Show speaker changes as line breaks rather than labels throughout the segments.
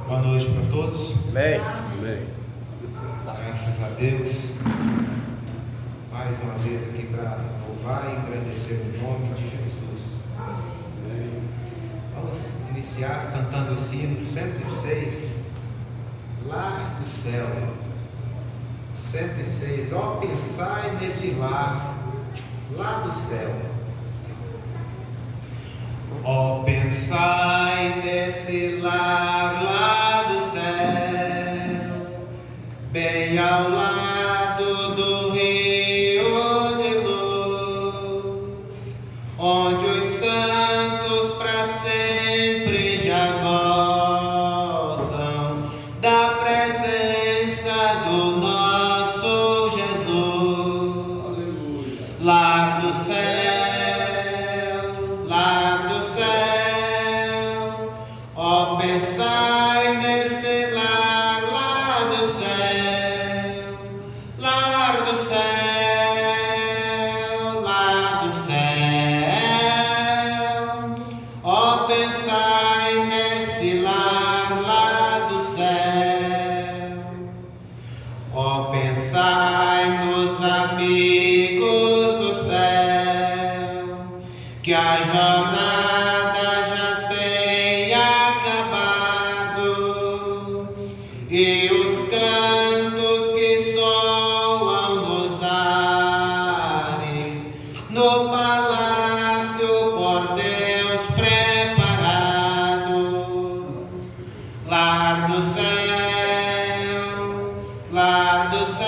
Boa noite para todos.
Amém. Amém.
Graças a Deus. Mais uma vez aqui para louvar e agradecer o nome de Jesus.
Amém.
Vamos iniciar cantando o sino 106. Lar do céu. 106. Ó, pensai nesse lar, lá do céu. Ó, pensai nesse lar lá do céu, bem ao lado do rio de luz, onde os santos para sempre já gozam da presença do nosso Jesus. Aleluia. Lar do céu. Pensai nesse lar, lá do céu, lar do céu, lá do céu. Ó, pensai nesse lar, lá do céu. Ó, pensai nos amigos do céu, que a jornada e os cantos que soam nos ares, no palácio por Deus preparado. Lar do céu, lar do céu.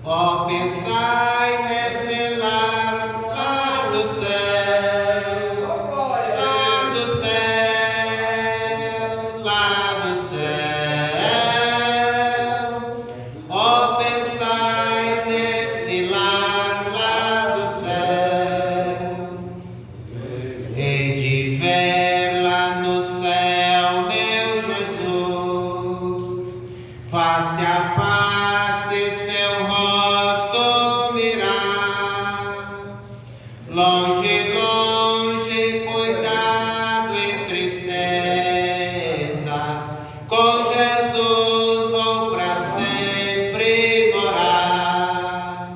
Ó, pensai nesse lar, lar do céu. Face a face seu rosto mirar, longe, longe, cuidado e tristezas, com Jesus vou para sempre morar.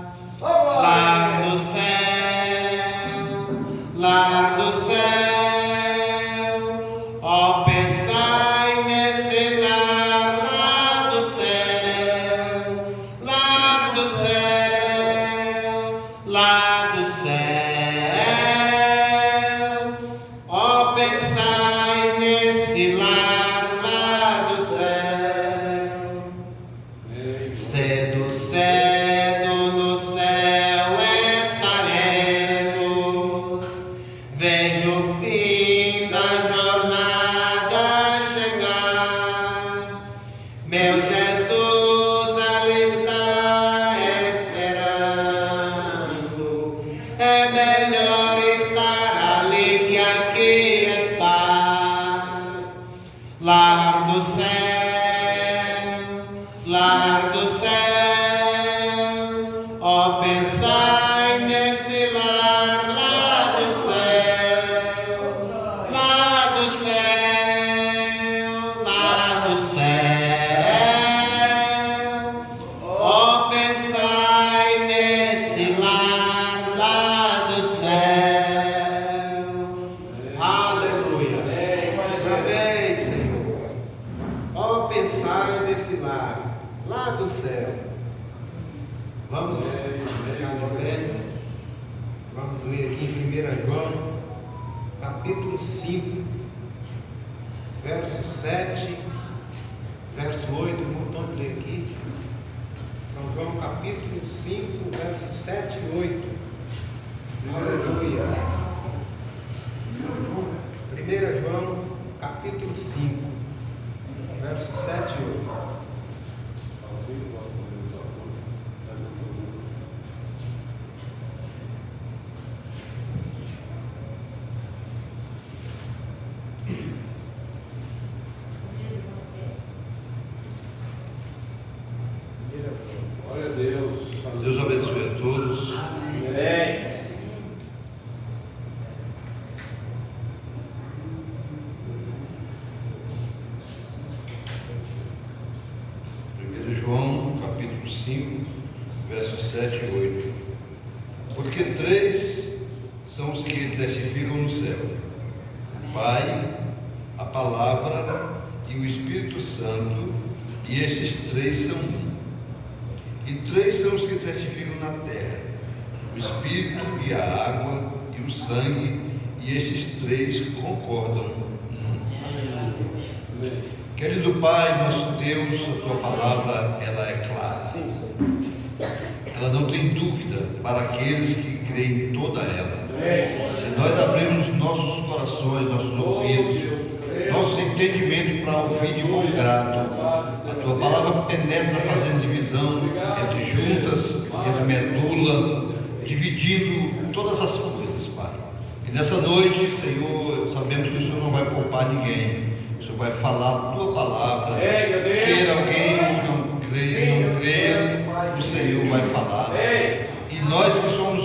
Lar do céu, lar do céu, ó, pensai nesse lar. Lá do céu, ó, pensai nesse lar, lá do céu. Cedo, cedo no céu estaremos, vejo o fim da jornada chegar. Meu Jesus ali está esperando. É melhor estar ali que aqui está. Lar do céu, lar do céu. Ó, pensai nesse lar, lá do céu, lá do céu, lá do céu. Ó, pensai nesse lar, lá do céu. Aleluia. Amém, Senhor. Ó, pensai nesse lar, lá do céu. Vamos ficar de pé. Vamos ler aqui em 1 João, capítulo 5, verso 7, verso 8. Vamos ler aqui. São João, capítulo 5, verso 7 e 8. Aleluia. 1 João, capítulo 5, verso 7 e 8.
Glória a Deus.
Deus abençoe a todos.
Amém.
5, versos 7 e 8. Porque 3 são os que testificam no céu: o Pai, a Palavra e o Espírito Santo, e estes 3 são um. E 3 são os que testificam na terra: o Espírito e a água e o sangue, e estes 3 concordam. Querido Pai, nosso Deus, a tua palavra, ela é clara. Ela não tem dúvida para aqueles que creem em toda ela. Se nós abrirmos nossos corações, nossos ouvidos, nosso entendimento para ouvir de bom grado, a tua palavra penetra fazendo divisão entre juntas, entre medula, dividindo todas as coisas, Pai. E nessa noite, Senhor, sabemos que o Senhor não vai poupar ninguém. O Senhor vai falar a tua palavra. Queira alguém ou não creia, o Senhor vai falar. E nós que somos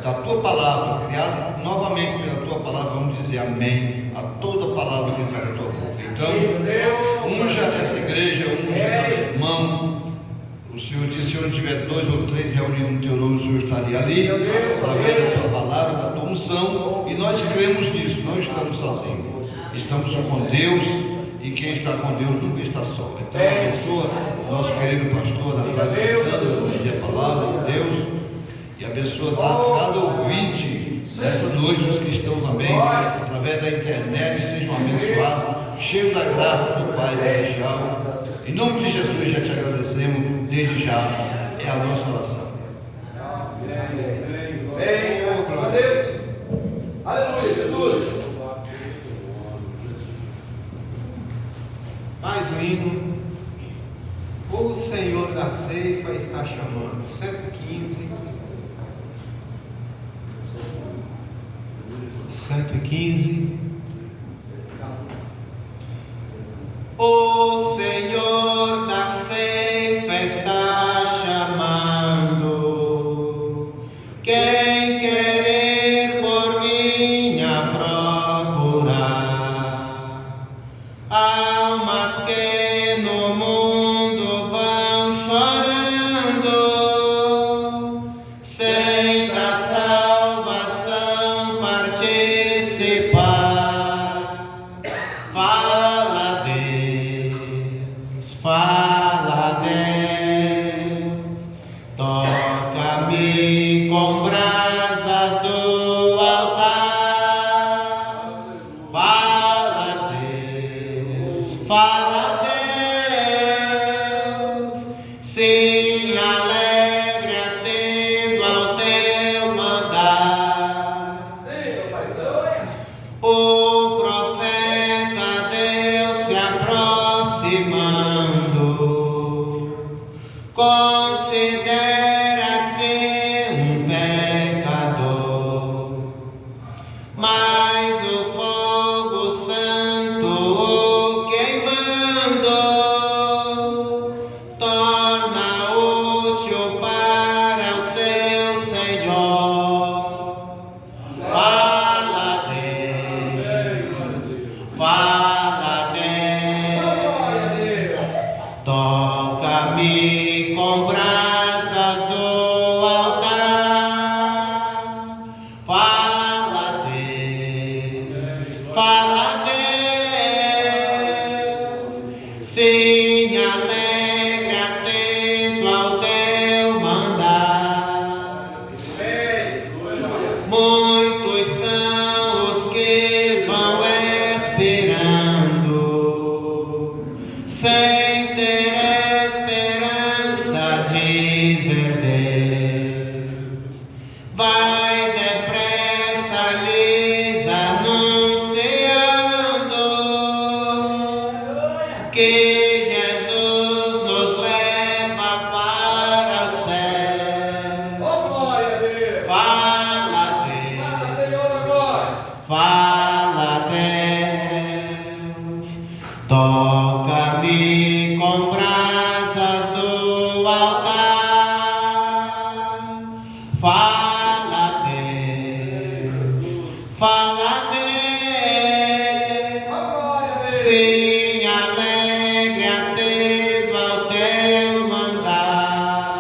da tua palavra, criados novamente pela tua palavra, vamos dizer amém a toda palavra que sai da tua boca. Então, unja essa igreja, unja cada irmão. O Senhor disse: se onde tiver 2 ou 3 reunidos no teu nome, o Senhor estaria ali, através da tua palavra, da tua unção. E nós cremos nisso, não estamos sozinhos. Estamos com Deus, e quem está com Deus nunca está só. Então, abençoa nosso querido pastor Natália Cantando, para trazer a palavra de Deus, e abençoa cada ouvinte nessa noite, os que estão também através da internet, sejam abençoados, cheios da graça do Pai Celestial. Em nome de Jesus, já te agradecemos, desde já, é a nossa oração.
Amém. Graças a Deus. Aleluia, Jesus.
Mais um hino. O Senhor da ceifa está chamando. 115. 115. O Senhor da ceifa está chamando. Quem querer por vinha procurar. Almas que no mundo vão chorando, sem da salvação participar. Fala Deus, fala Deus, toca-me com brasas do altar. Fala Deus, fala Deus, sim, alegre atendo ao teu mandar. O profeta Deus se aproximando, considera-se um pecador, mas o fogo santo o queimando torna útil para o seu Senhor. Fala Deus, fala Deus, toca-me com brasas do altar. Fala Deus, fala Deus, sim, alegre atento ao teu mandar. Muitos são os que vão esperando, sem ter esperança de ver Deus. Vai depressa lhes anunciando que Jesus nos leva para o céu.
Glória a Deus.
Fala
Fala,
Deus,
Senhor da glória.
fala Deus, toca-me com brasas do altar. Fala Deus, fala Deus,
Glória a Deus.
sim, alegre atento ao teu mandar.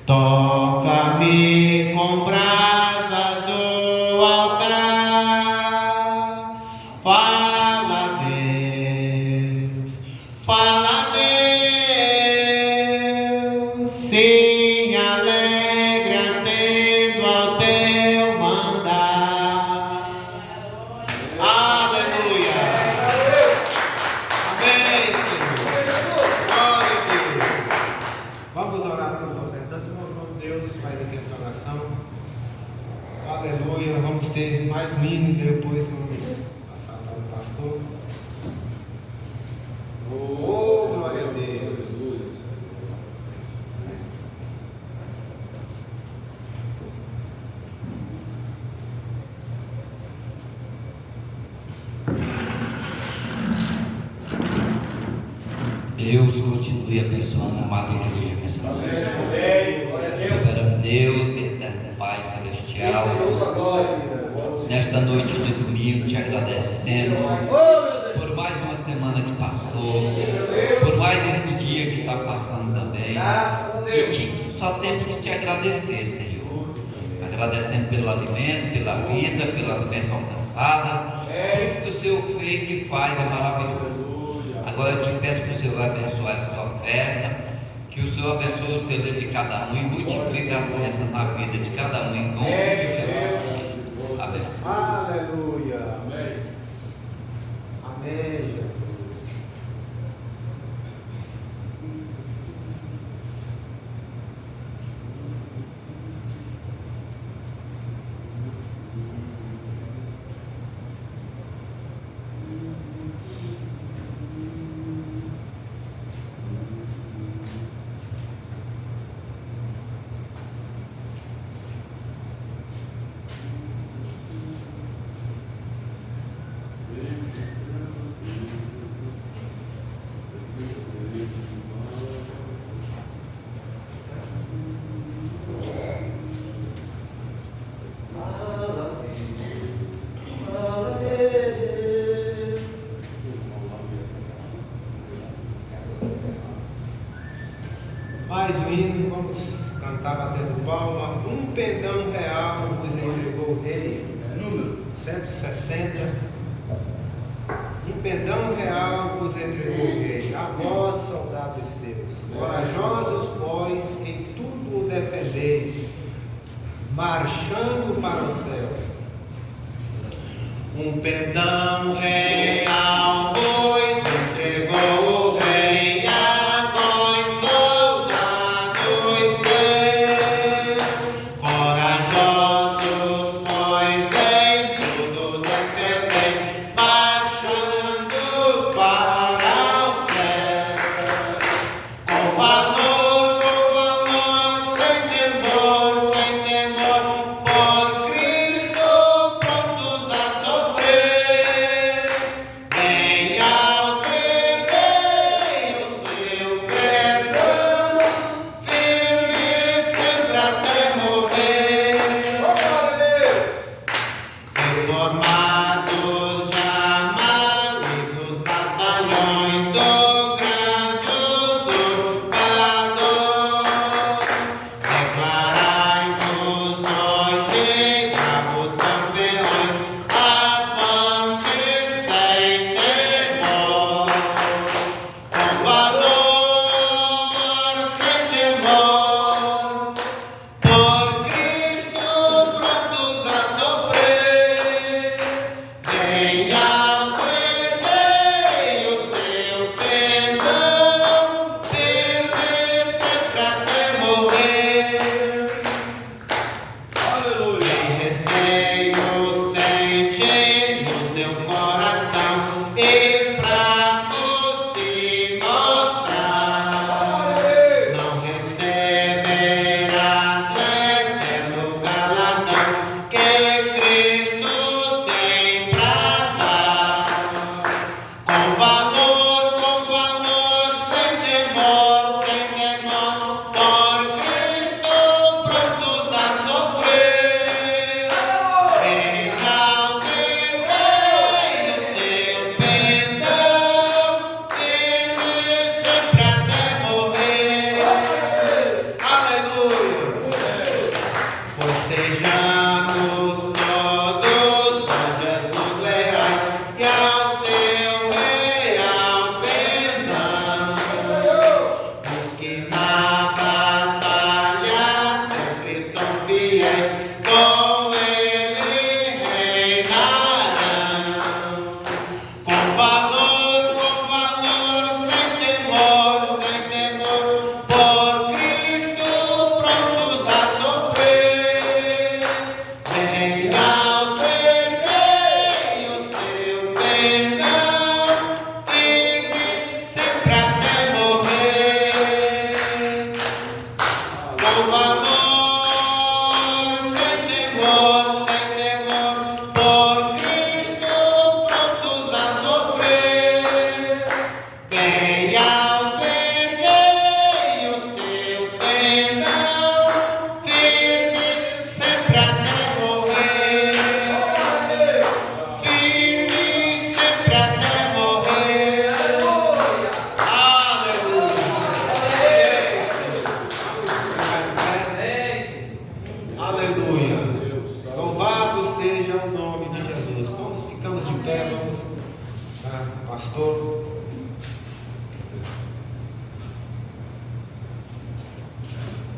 Toca-me com brasas do altar. Fala, Deus, fala, Deus. Sim, alegre atendo ao teu mandar. Aleluia. Amém, Senhor. Glória a Deus.
Vamos orar pelos ofertantes. Deus faz aqui essa oração. Aleluia. Vamos ter mais um hino e depois vamos passar para o pastor. Oh, glória a Deus.
Deus continue abençoando a amada igreja nessa noite.
Amém. Glória a Deus.
Soberano Deus, eterno Pai celestial.
Sim, Senhor, da glória.
Nesta noite de domingo te agradecemos
Oh, meu Deus.
por mais uma semana que passou, por mais esse dia que está passando também.
Graças a
E
Deus.
só temos que te agradecer, Senhor. Agradecendo pelo alimento, pela vida, pelas bênçãos alcançadas. Tudo que o Senhor fez e faz é maravilhoso. Agora eu te peço que o Senhor vai abençoar essas ofertas, que o Senhor abençoe o celeiro de cada um e multiplique as bênçãos na vida de cada um, em nome de Jesus Cristo. Amém.
Aleluia. Amém. Amém, Jesus. Mais um hino, vamos cantar batendo palma. Um pendão real vos entregou o rei. Número 160. Um pendão real vos entregou o rei. A vós, soldados seus, corajosos, pois, em tudo o defendei, marchando para o céu.
Um pendão real vos entregou o rei, a vós, soldados seus, corajosos, pois em tudo defendei, marchando para o céu. Com valor, sem temor, por Cristo prontos a sofrer.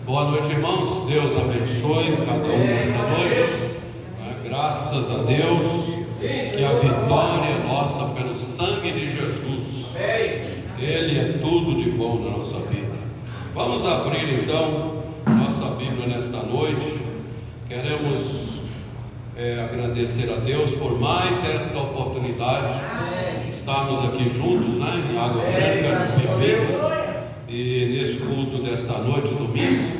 Boa noite, irmãos. Deus abençoe cada um nesta noite. Graças a Deus que a vitória é nossa pelo sangue de Jesus. Ele é tudo de bom na nossa vida. Vamos abrir então nossa Bíblia nesta noite. Queremos agradecer a Deus por mais esta oportunidade de estarmos aqui juntos, em Água Branca, no Piauí. E nesse culto desta noite, domingo,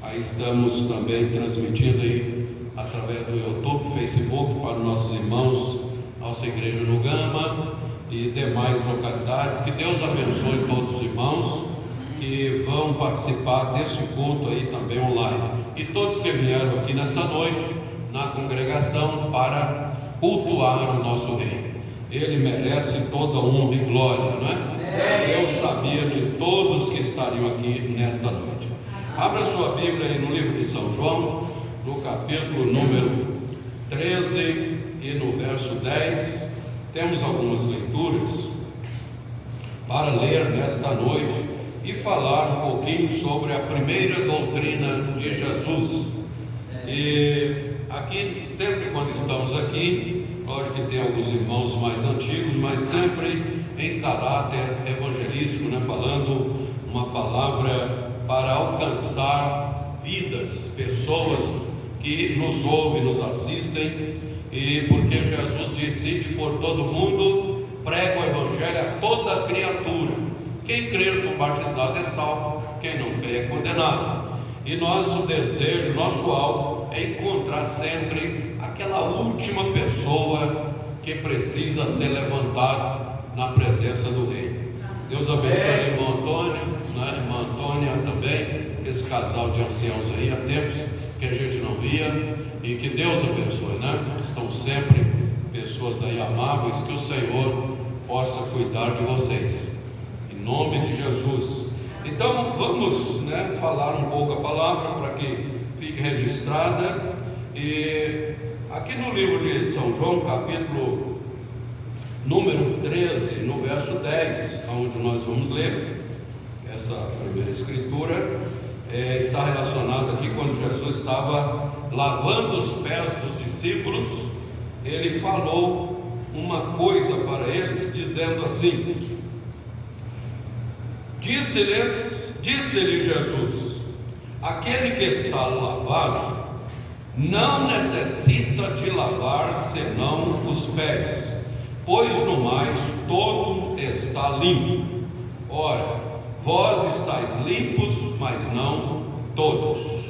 aí estamos também transmitindo aí através do YouTube, Facebook, para os nossos irmãos, nossa igreja no Gama e demais localidades. Que Deus abençoe todos os irmãos que vão participar desse culto aí também online. E todos que vieram aqui nesta noite, na congregação, para cultuar o nosso Rei. Ele merece toda honra e glória, não é? Deus sabia de todos que estariam aqui nesta noite. Abra sua Bíblia aí no livro de São João, no capítulo número 13 e no verso 10. Temos algumas leituras para ler nesta noite e falar um pouquinho sobre a primeira doutrina de Jesus. E aqui, sempre quando estamos aqui, lógico que tem alguns irmãos mais antigos, mas sempre em caráter evangelístico, falando uma palavra para alcançar vidas, pessoas que nos ouvem, nos assistem, e porque Jesus disse: por todo mundo, prega o evangelho a toda criatura. Quem crer for batizado é salvo, quem não crer é condenado. E nosso desejo, nosso alvo é encontrar sempre aquela última pessoa que precisa ser levantada na presença do Rei. Deus abençoe o irmão Antônio, irmã Antônia também, esse casal de anciãos aí, há tempos que a gente não via, e que Deus abençoe, Estão sempre pessoas aí amáveis, que o Senhor possa cuidar de vocês, em nome de Jesus. Então vamos falar um pouco a palavra para que fique registrada. E aqui no livro de São João, capítulo número 13, no verso 10, onde nós vamos ler essa primeira escritura, está relacionada aqui quando Jesus estava lavando os pés dos discípulos. Ele falou uma coisa para eles, dizendo assim: disse-lhe Jesus: aquele que está lavado não necessita de lavar senão os pés, pois no mais todo está limpo. Ora, vós estáis limpos, mas não todos.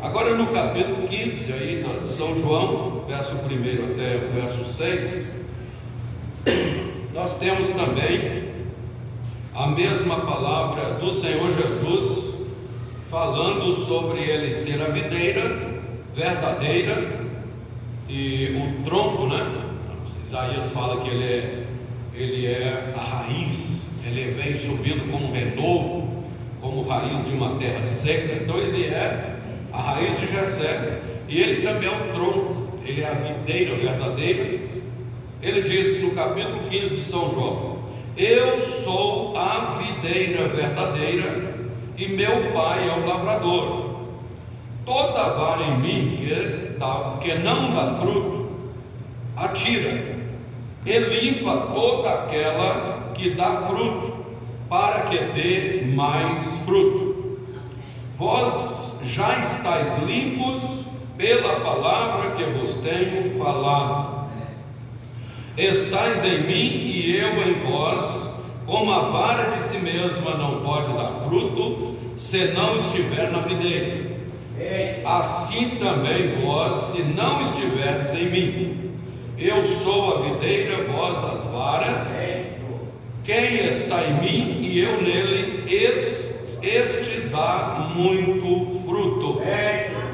Agora no capítulo 15 aí de São João, verso 1 até o verso 6, nós temos também a mesma palavra do Senhor Jesus, falando sobre ele ser a videira verdadeira e o tronco, Isaías fala que ele é a raiz, ele vem subindo como renovo, como raiz de uma terra seca. Então ele é a raiz de Jessé, e ele também é o tronco, ele é a videira verdadeira. Ele disse no capítulo 15 de São João: eu sou a videira verdadeira e meu pai é o lavrador. Toda vara em mim que não dá fruto, atira, e limpa toda aquela que dá fruto, para que dê mais fruto. Vós já estáis limpos pela palavra que vos tenho falado. Estais em mim e eu em vós. Como a vara de si mesma não pode dar fruto se não estiver na videira. Assim também vós, se não estiverdes em mim. Eu sou a videira, vós as varas. Quem está em mim e eu nele, este dá muito fruto,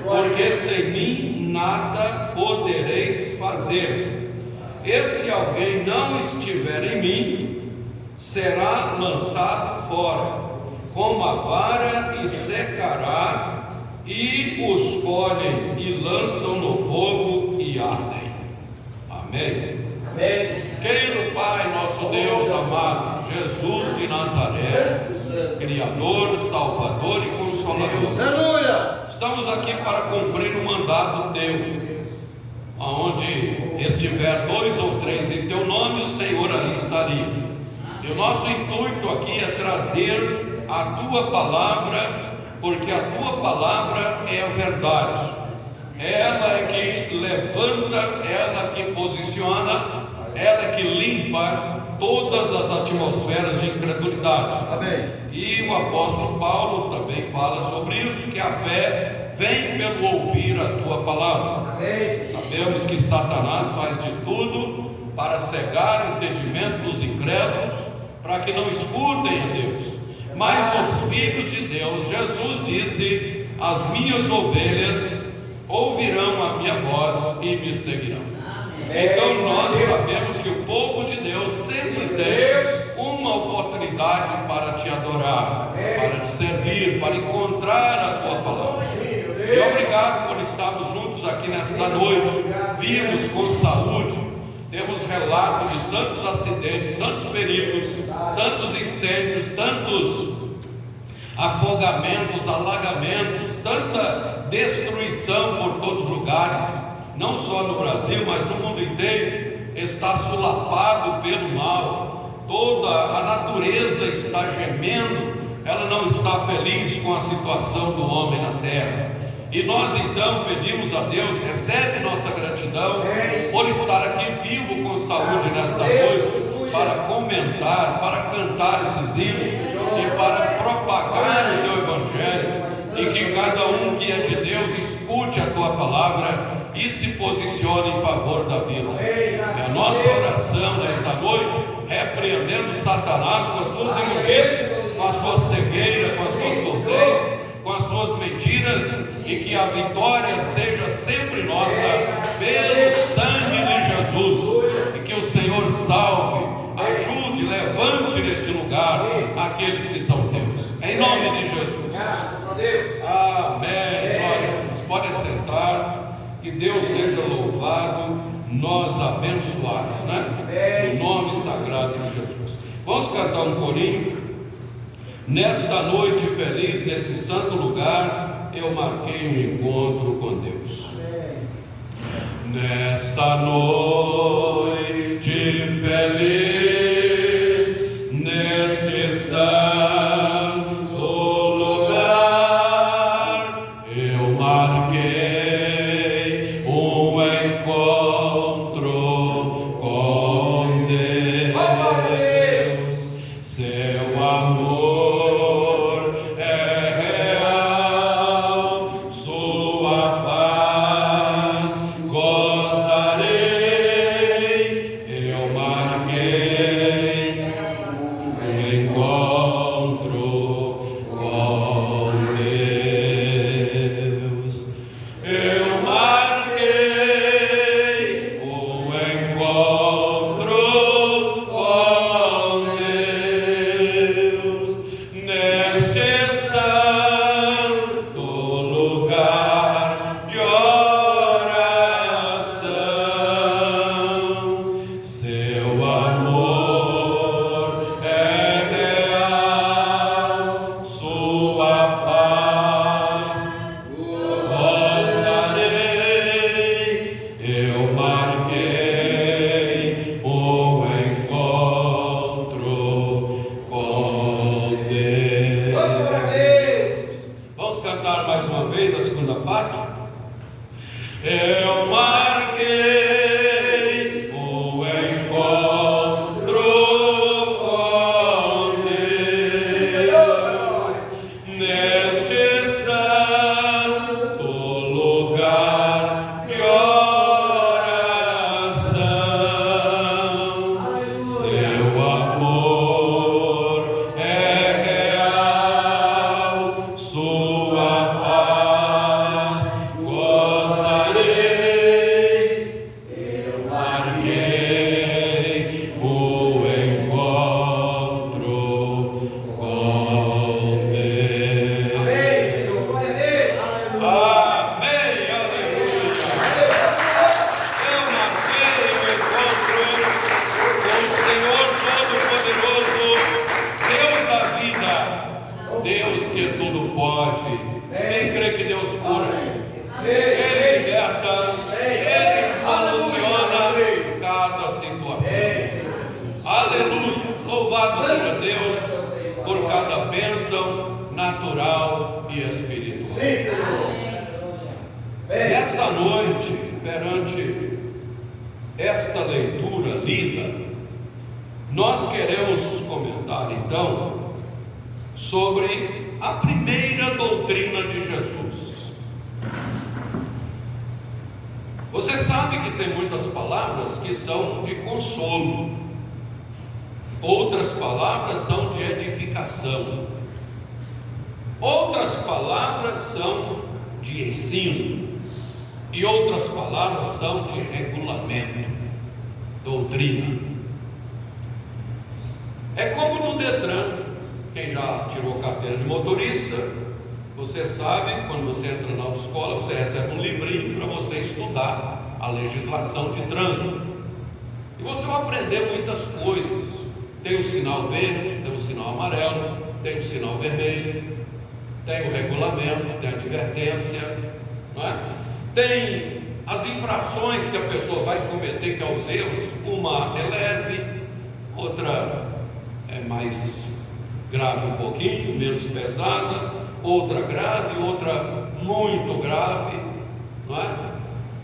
porque sem mim nada podereis fazer. E se alguém não estiver em mim, será lançado fora, como a vara, e secará, e os colhem e lançam no fogo e ardem. Amém. Querido Pai, nosso Deus amado, Jesus de Nazaré, Criador, Salvador e Consolador,
Aleluia.
estamos aqui para cumprir um mandado teu. Aonde estiver 2 ou 3 em teu nome, o Senhor ali estaria. E o nosso intuito aqui é trazer a tua palavra, porque a tua palavra é a verdade. Ela é que levanta, ela que posiciona, ela é que limpa todas as atmosferas de incredulidade.
Amém.
E o apóstolo Paulo também fala sobre isso, que a fé vem pelo ouvir a tua palavra. Sabemos que Satanás faz de tudo para cegar o entendimento dos incrédulos, para que não escutem a Deus. Mas os filhos de Deus, Jesus disse: as minhas ovelhas ouvirão a minha voz e me seguirão. Então nós sabemos que o povo de Deus sempre tem uma oportunidade para te adorar, para te servir, para encontrar a tua palavra. E obrigado por estarmos juntos aqui nesta noite, vivos com saúde. Temos relato de tantos acidentes, tantos perigos, tantos incêndios, tantos afogamentos, alagamentos, tanta destruição por todos os lugares, não só no Brasil, mas no mundo inteiro. Está sulapado pelo mal, toda a natureza está gemendo, ela não está feliz com a situação do homem na terra. E nós então pedimos a Deus, recebe nossa gratidão por estar aqui vivo com saúde nesta noite, para comentar, para cantar esses hinos e para propagar o teu evangelho, e que cada um que é de Deus escute a tua palavra e se posicione em favor da vida. É a nossa oração nesta noite, repreendendo Satanás com as suas imundícias, com a sua cegueira, com a sua surdez, com as suas mentiras, e que a vitória seja sempre nossa pelo sangue de Jesus, e que o Senhor salve, ajude, levante neste lugar aqueles que são teus, em nome de Jesus. Amém. Glória a Deus. Pode sentar, que Deus seja louvado, nós abençoados, né? No nome sagrado de Jesus. Vamos cantar um corinho. Nesta noite feliz, nesse santo lugar, eu marquei um encontro com Deus. Nesta noite feliz, neste santo lugar, eu marquei um encontro com Deus. Seu amor é real, sua paz gozarei. Eu marquei um encontro com Deus. Eu marquei um encontro com Deus neste santo lugar de oração. Seu amor é real, sua paz gozarei. Eu marquei um encontro com Deus. Vamos cantar mais uma vez a segunda parte? Eu marquei um encontro com Deus sua paz gozarei, eu marquei o encontro com Deus.
Amém, Senhor. Glória a Deus.
Amém, aleluia. Eu marquei o encontro com o Senhor Todo-Poderoso, Deus da vida, Deus que tudo pode. Quem crê que Deus cura, Ele liberta, Ele soluciona cada situação. Aleluia. Louvado seja Deus por cada bênção natural e espiritual.
Sim, Senhor.
Nesta noite, perante esta leitura lida, nós queremos comentar então sobre a primeira doutrina de Jesus. Você sabe que tem muitas palavras que são de consolo, outras palavras são de edificação, outras palavras são de ensino, e outras palavras são de regulamento, doutrina. É como no Detran. Quem já tirou carteira de motorista, você sabe, quando você entra na autoescola, você recebe um livrinho para você estudar a legislação de trânsito, e você vai aprender muitas coisas. Tem o sinal verde, tem o sinal amarelo, tem o sinal vermelho, tem o regulamento, tem a advertência, não é? Tem as infrações que a pessoa vai cometer, que é os erros. Uma é leve, outra é mais grave um pouquinho, menos pesada, outra grave, outra muito grave, não é?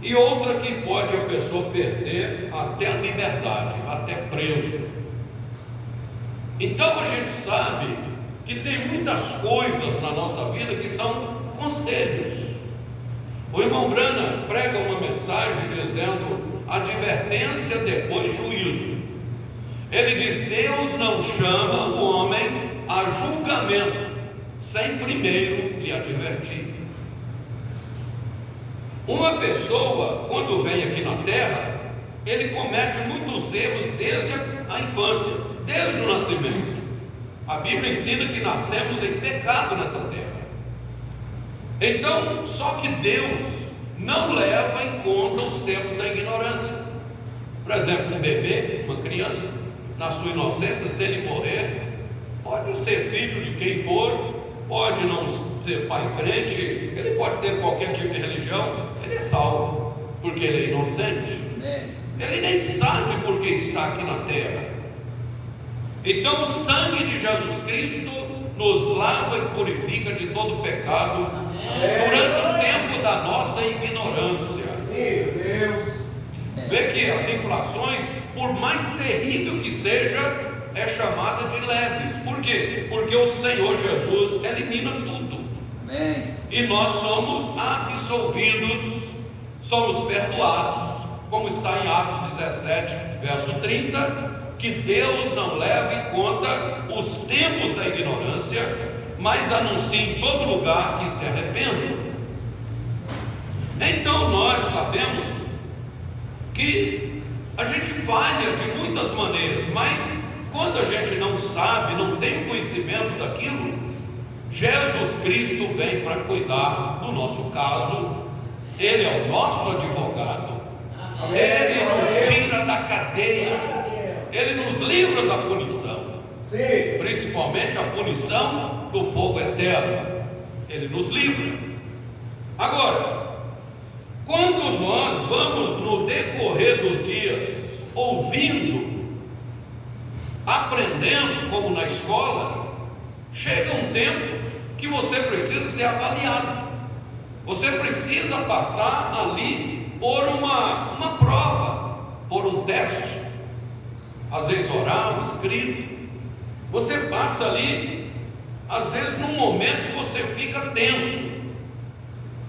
E outra que pode a pessoa perder até a liberdade, até preso. Então a gente sabe que tem muitas coisas na nossa vida que são conselhos. O irmão Brana prega uma mensagem dizendo: advertência depois juízo. Ele diz: Deus não chama o homem a julgamento sem primeiro lhe advertir. Uma pessoa, quando vem aqui na terra, ele comete muitos erros desde a infância, desde o nascimento. A Bíblia ensina que nascemos em pecado nessa terra. Então, só que Deus não leva em conta os tempos da ignorância. Por exemplo, um bebê, uma criança, na sua inocência, se ele morrer, pode ser filho de quem for, pode não ser pai crente, ele pode ter qualquer tipo de religião, ele é salvo, porque ele é inocente. Ele nem sabe por que está aqui na terra. Então o sangue de Jesus Cristo nos lava e purifica de todo pecado durante o tempo da nossa ignorância. Vê que as infrações, por mais terrível que seja, é chamada de leves. Por quê? Porque o Senhor Jesus elimina tudo. E nós somos absolvidos, somos perdoados, como está em Atos 17, verso 30, que Deus não leva em conta os tempos da ignorância, mas anuncia em todo lugar que se arrependam. Então nós sabemos que a gente falha de muitas maneiras, mas quando a gente não sabe, não tem conhecimento daquilo, Jesus Cristo vem para cuidar do nosso caso. Ele é o nosso advogado. Ele nos tira da cadeia, Ele nos livra da punição, principalmente a punição do fogo eterno. Ele nos livra. Agora, quando nós vamos no decorrer dos dias ouvindo, aprendendo, como na escola, chega um tempo que você precisa ser avaliado. Você precisa passar ali por uma prova, por um teste, às vezes oral, escrito. Você passa ali, às vezes num momento que você fica tenso,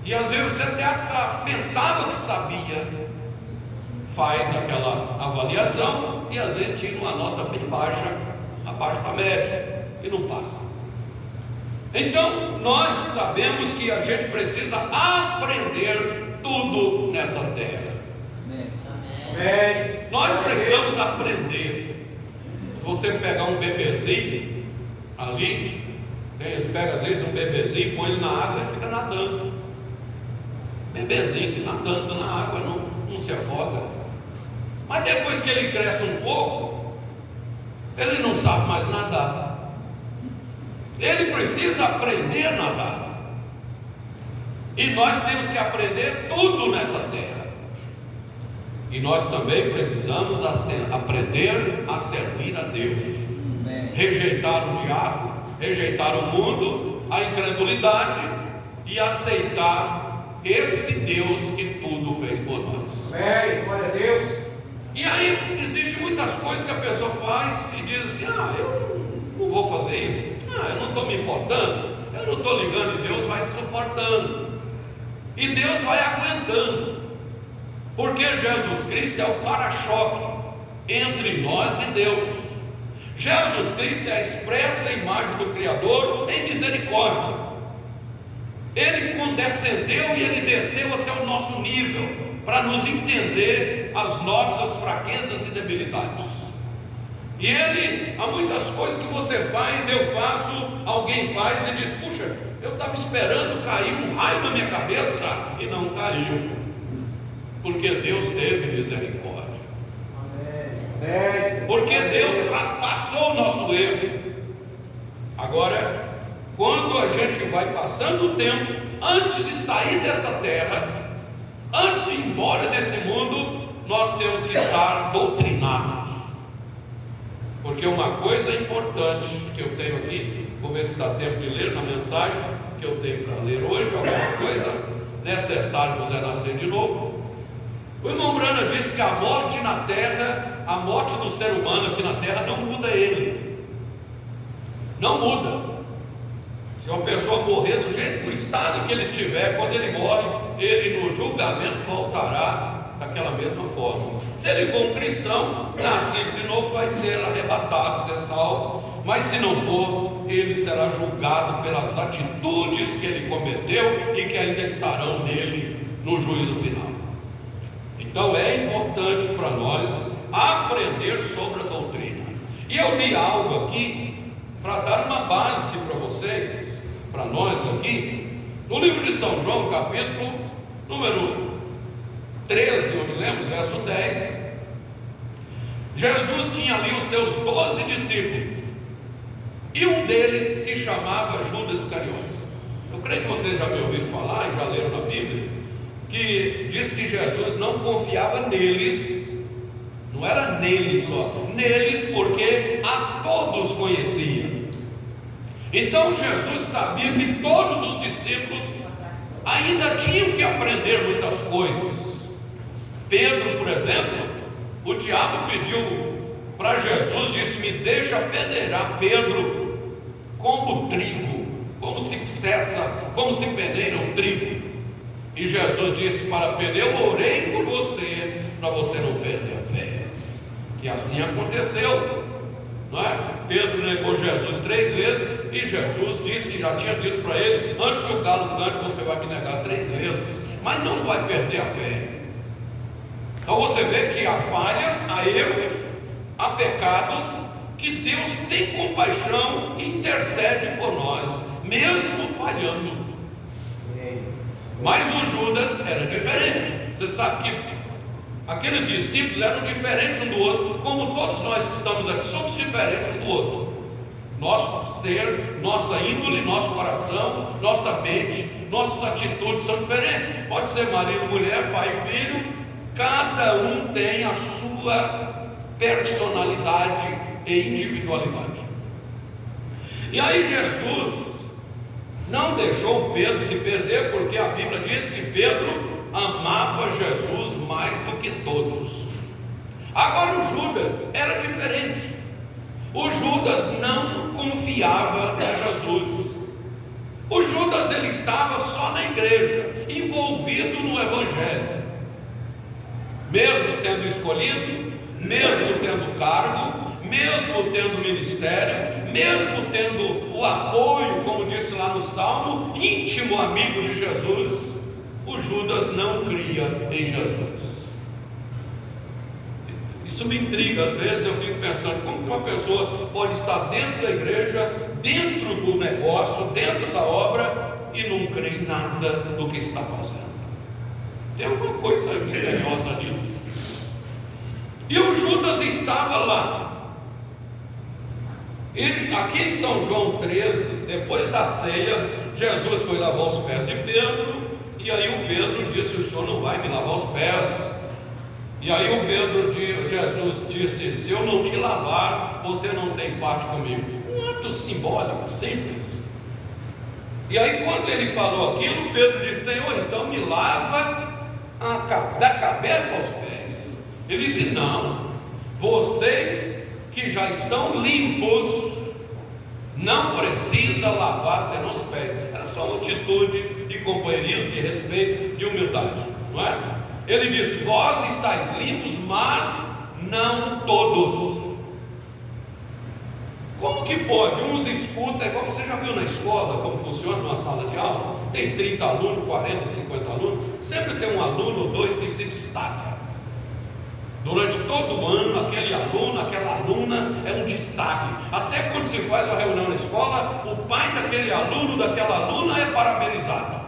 e às vezes você até pensava que sabia, faz aquela avaliação e às vezes tira uma nota bem baixa, abaixo da média, e não passa. Então, nós sabemos que a gente precisa aprender tudo nessa terra.
Amém.
Nós precisamos aprender. Se você pegar um bebezinho ali, eles pegam às vezes um bebezinho, põe ele na água e fica nadando. Bebezinho que nadando na água não se afoga. Mas depois que ele cresce um pouco, ele não sabe mais nadar. Ele precisa aprender a nadar. E nós temos que aprender tudo nessa terra. E nós também precisamos aprender a servir a Deus. Rejeitar o diabo, rejeitar o mundo, a incredulidade e aceitar esse Deus que tudo fez por nós.
Amém. Glória a Deus.
E aí existem muitas coisas que a pessoa faz e diz assim: eu não vou fazer isso. Eu não estou me importando, eu não estou ligando, e Deus vai se suportando, e Deus vai aguentando, porque Jesus Cristo é o para-choque entre nós e Deus. Jesus Cristo é a expressa imagem do Criador em misericórdia. Ele condescendeu e ele desceu até o nosso nível para nos entender as nossas fraquezas e debilidades. E ele, há muitas coisas que você faz, eu faço, alguém faz e diz: puxa, eu estava esperando cair um raio na minha cabeça e não caiu, porque Deus teve misericórdia.
Amém.
Porque Deus traspassou o nosso erro. Agora, quando a gente vai passando o tempo, antes de sair dessa terra, antes de ir embora desse mundo, nós temos que estar doutrinados. Porque uma coisa importante que eu tenho aqui, vou ver se dá tempo de ler na mensagem que eu tenho para ler hoje, alguma coisa necessária vos é nascer de novo. O irmão Brana disse que a morte na terra, a morte do ser humano aqui na terra não muda ele. Não muda. Se uma pessoa morrer do jeito, do estado que ele estiver, quando ele morre, ele no julgamento voltará daquela mesma forma. Se ele for um cristão, nascido de novo, vai ser arrebatado, ser salvo. Mas se não for, ele será julgado pelas atitudes que ele cometeu e que ainda estarão nele no juízo final. Então é importante para nós aprender sobre a doutrina. E eu li algo aqui para dar uma base para vocês, para nós aqui, no livro de São João, capítulo número 13, onde lemos, verso 10. Jesus tinha ali os seus 12 discípulos, e um deles se chamava Judas Iscariotes. Eu creio que vocês já me ouviram falar e já leram na Bíblia, que diz que Jesus não confiava neles, não era neles só, neles porque a todos conhecia. Então Jesus sabia que todos os discípulos ainda tinham que aprender muitas coisas. Pedro, por exemplo, o diabo pediu para Jesus, disse: me deixa peneirar Pedro como trigo, como se peneira o trigo. E Jesus disse para Pedro: eu orei por você, para você não perder a fé. E assim aconteceu, não é? Pedro negou Jesus 3 vezes, e Jesus disse, já tinha dito para ele: antes que o galo cante, você vai me negar 3 vezes, mas não vai perder a fé. Então você vê que há falhas, há erros, há pecados, que Deus tem compaixão e intercede por nós, mesmo falhando. Mas o Judas era diferente. Você sabe que aqueles discípulos eram diferentes um do outro, como todos nós que estamos aqui somos diferentes um do outro. Nosso ser, nossa índole, nosso coração, nossa mente, nossas atitudes são diferentes. Pode ser marido, mulher, pai e filho. Cada um tem a sua personalidade e individualidade. E aí Jesus não deixou Pedro se perder, porque a Bíblia diz que Pedro amava Jesus mais do que todos. Agora o Judas era diferente. O Judas não confiava em Jesus. O Judas ele estava só na igreja, envolvido no Evangelho. Mesmo sendo escolhido, mesmo tendo cargo, mesmo tendo ministério, mesmo tendo o apoio, como disse lá no Salmo, íntimo amigo de Jesus, o Judas não cria em Jesus. Isso me intriga, às vezes eu fico pensando, como que uma pessoa pode estar dentro da igreja, dentro do negócio, dentro da obra, e não crê em nada do que está fazendo? Tem alguma coisa misteriosa nisso. E o Judas estava lá. Aqui em São João 13, depois da ceia, Jesus foi lavar os pés de Pedro, e aí o Pedro disse: o senhor não vai me lavar os pés. E aí Jesus disse: se eu não te lavar, você não tem parte comigo. Um ato simbólico, simples. E aí quando ele falou aquilo, Pedro disse: Senhor, então me lava da cabeça aos pés. Ele disse: não, vocês que já estão limpos, não precisa lavar senão os pés. Era só uma atitude de companheirismo, de respeito, de humildade, não é? Ele disse: vós estáis limpos, mas não todos. Como que pode? Uns escutam, é igual você já viu na escola como funciona numa sala de aula. Tem 30 alunos, 40, 50 alunos, sempre tem um aluno ou dois que se destaca. Durante todo o ano, aquele aluno, aquela aluna é um destaque. Até quando se faz uma reunião na escola, o pai daquele aluno, daquela aluna é parabenizado.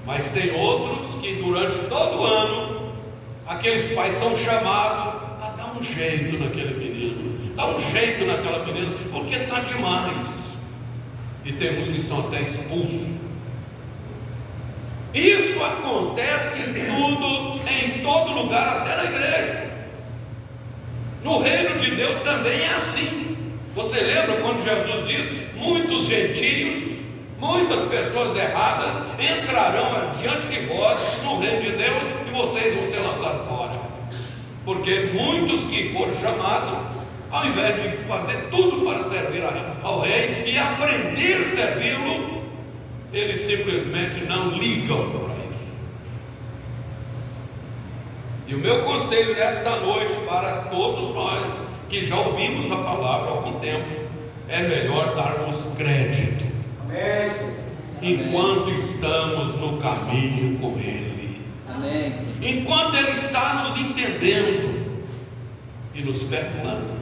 Mas tem outros que durante todo o ano, aqueles pais são chamados a dar um jeito naquele menino, dar um jeito naquela menina, porque está demais. E temos que são até expulsos. Isso acontece em todo lugar, até na igreja. No reino de Deus também é assim. Você lembra quando Jesus diz: muitos gentios, muitas pessoas erradas entrarão diante de vós no reino de Deus, e vocês vão ser lançados fora. Porque muitos que foram chamados, ao invés de fazer tudo para servir ao rei e aprender a servi-lo, eles simplesmente não ligam para isso. E o meu conselho nesta noite para todos nós que já ouvimos a palavra há algum tempo, é melhor darmos crédito enquanto estamos no caminho com Ele.
Amém.
Enquanto Ele está nos entendendo e nos perdoando.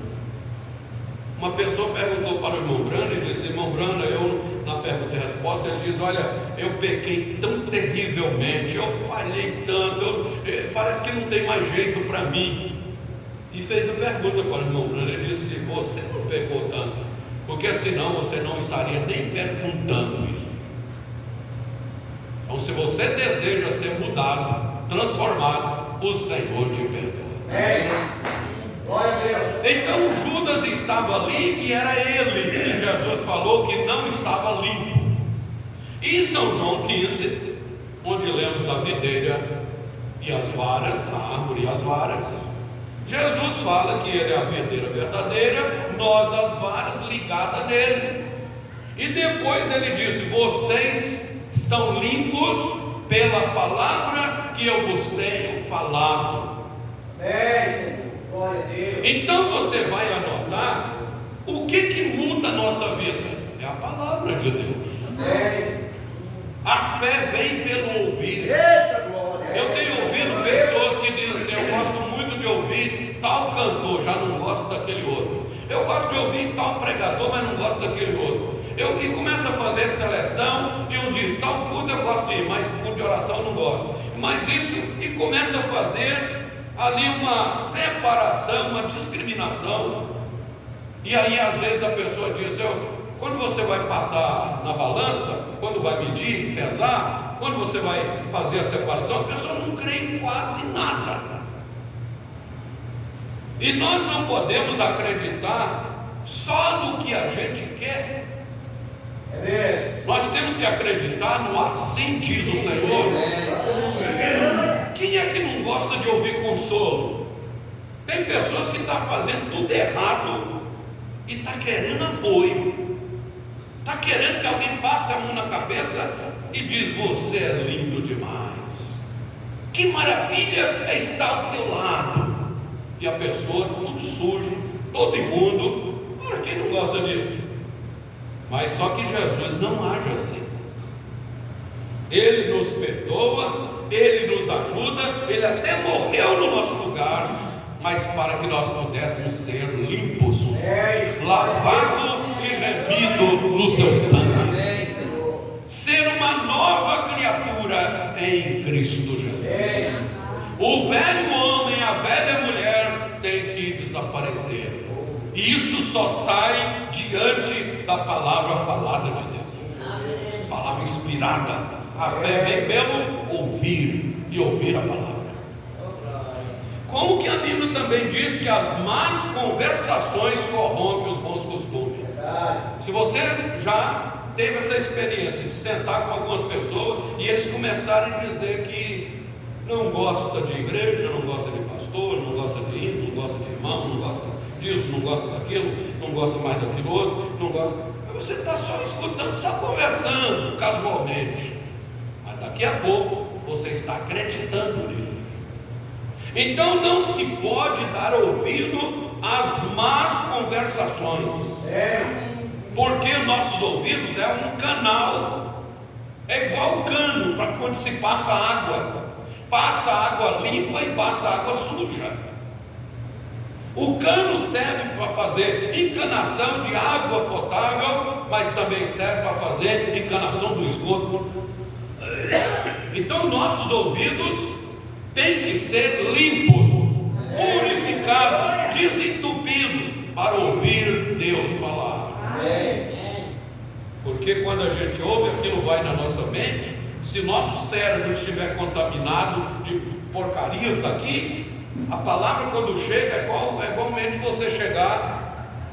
Uma pessoa perguntou para o irmão Brando e disse: irmão Brando, eu na pergunta e resposta, ele diz: olha, eu pequei tão terrivelmente, eu falhei tanto, parece que não tem mais jeito para mim. E fez a pergunta para o irmão Brando, ele disse: você não pecou tanto, porque senão você não estaria nem perguntando isso. Então, se você deseja ser mudado, transformado, o Senhor te perdoa.
Glória a Deus.
Então Judas estava ali e era ele, e Jesus falou que não estava limpo. E em São João 15, onde lemos da videira e as varas, a árvore e as varas, Jesus fala que ele é a videira verdadeira, nós as varas ligadas nele. E depois ele diz: vocês estão limpos pela palavra que eu vos tenho falado.
Glória a Deus.
Então você vai anotar o que muda a nossa vida. É a palavra de Deus. A fé vem pelo ouvir.
Eita glória.
Eu tenho ouvido pessoas que dizem assim: eu gosto muito de ouvir tal cantor, já não gosto daquele outro. Eu gosto de ouvir tal pregador, mas não gosto daquele outro. E começa a fazer seleção, e um diz: tal culto eu gosto de ir, mas culto de oração eu não gosto. Mas isso, e começa a fazer ali uma separação, uma discriminação. E aí às vezes a pessoa diz: quando você vai passar na balança, quando vai medir, pesar, quando você vai fazer a separação, a pessoa não crê em quase nada. E nós não podemos acreditar só no que a gente quer. Nós temos que acreditar no assim diz o Senhor. Quem é que não gosta de ouvir consolo? Tem pessoas que estão fazendo tudo errado e está querendo apoio, está querendo que alguém passe a mão na cabeça e diz: você é lindo demais, que maravilha é estar ao teu lado. E a pessoa tudo sujo, todo imundo. Ora, quem não gosta disso? Mas só que Jesus não age assim. Ele nos perdoa, Ele nos ajuda, Ele até morreu no nosso lugar, mas para que nós pudéssemos ser limpos, lavado e remido no seu sangue, ser uma nova criatura em Cristo Jesus. O velho homem, a velha mulher tem que desaparecer, e isso só sai diante da palavra falada de Deus, palavra inspirada. A fé vem pelo ouvir, e ouvir a palavra. Como que a Bíblia também diz que as más conversações corrompem os bons costumes. Se você já teve essa experiência de sentar com algumas pessoas e eles começarem a dizer que não gosta de igreja, não gosta de pastor, não gosta de hino, não gosta de irmão, não gosta disso, não gosta daquilo, não gosta mais daquilo outro, não gosta. Mas você está só escutando, só conversando casualmente. Mas daqui a pouco você está acreditando nisso. Então não se pode dar ouvido às más conversações, porque nossos ouvidos é um canal, é igual cano para quando se passa água limpa e passa água suja. O cano serve para fazer encanação de água potável, mas também serve para fazer encanação do esgoto. Então nossos ouvidos têm que ser limpos, purificados, desentupidos, para ouvir Deus falar. Porque quando a gente ouve, aquilo vai na nossa mente. Se nosso cérebro estiver contaminado de porcarias daqui, a palavra quando chega é igualmente você chegar,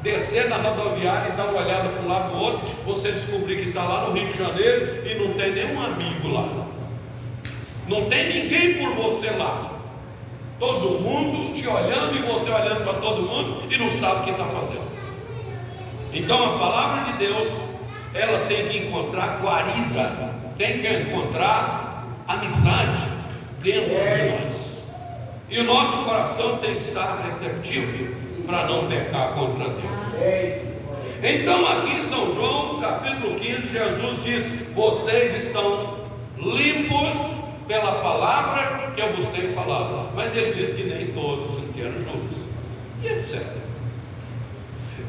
descer na rodoviária e dar uma olhada para um lado do outro, você descobrir que está lá no Rio de Janeiro e não tem nenhum amigo lá, não tem ninguém por você lá, todo mundo te olhando e você olhando para todo mundo e não sabe o que está fazendo. Então a palavra de Deus, ela tem que encontrar guarida, tem que encontrar amizade dentro de nós, e o nosso coração tem que estar receptivo para não pecar contra Deus. Então aqui em São João capítulo 15, Jesus diz: vocês estão limpos pela palavra que eu vos tenho falado. Mas ele diz que nem todos eram justos, e etc.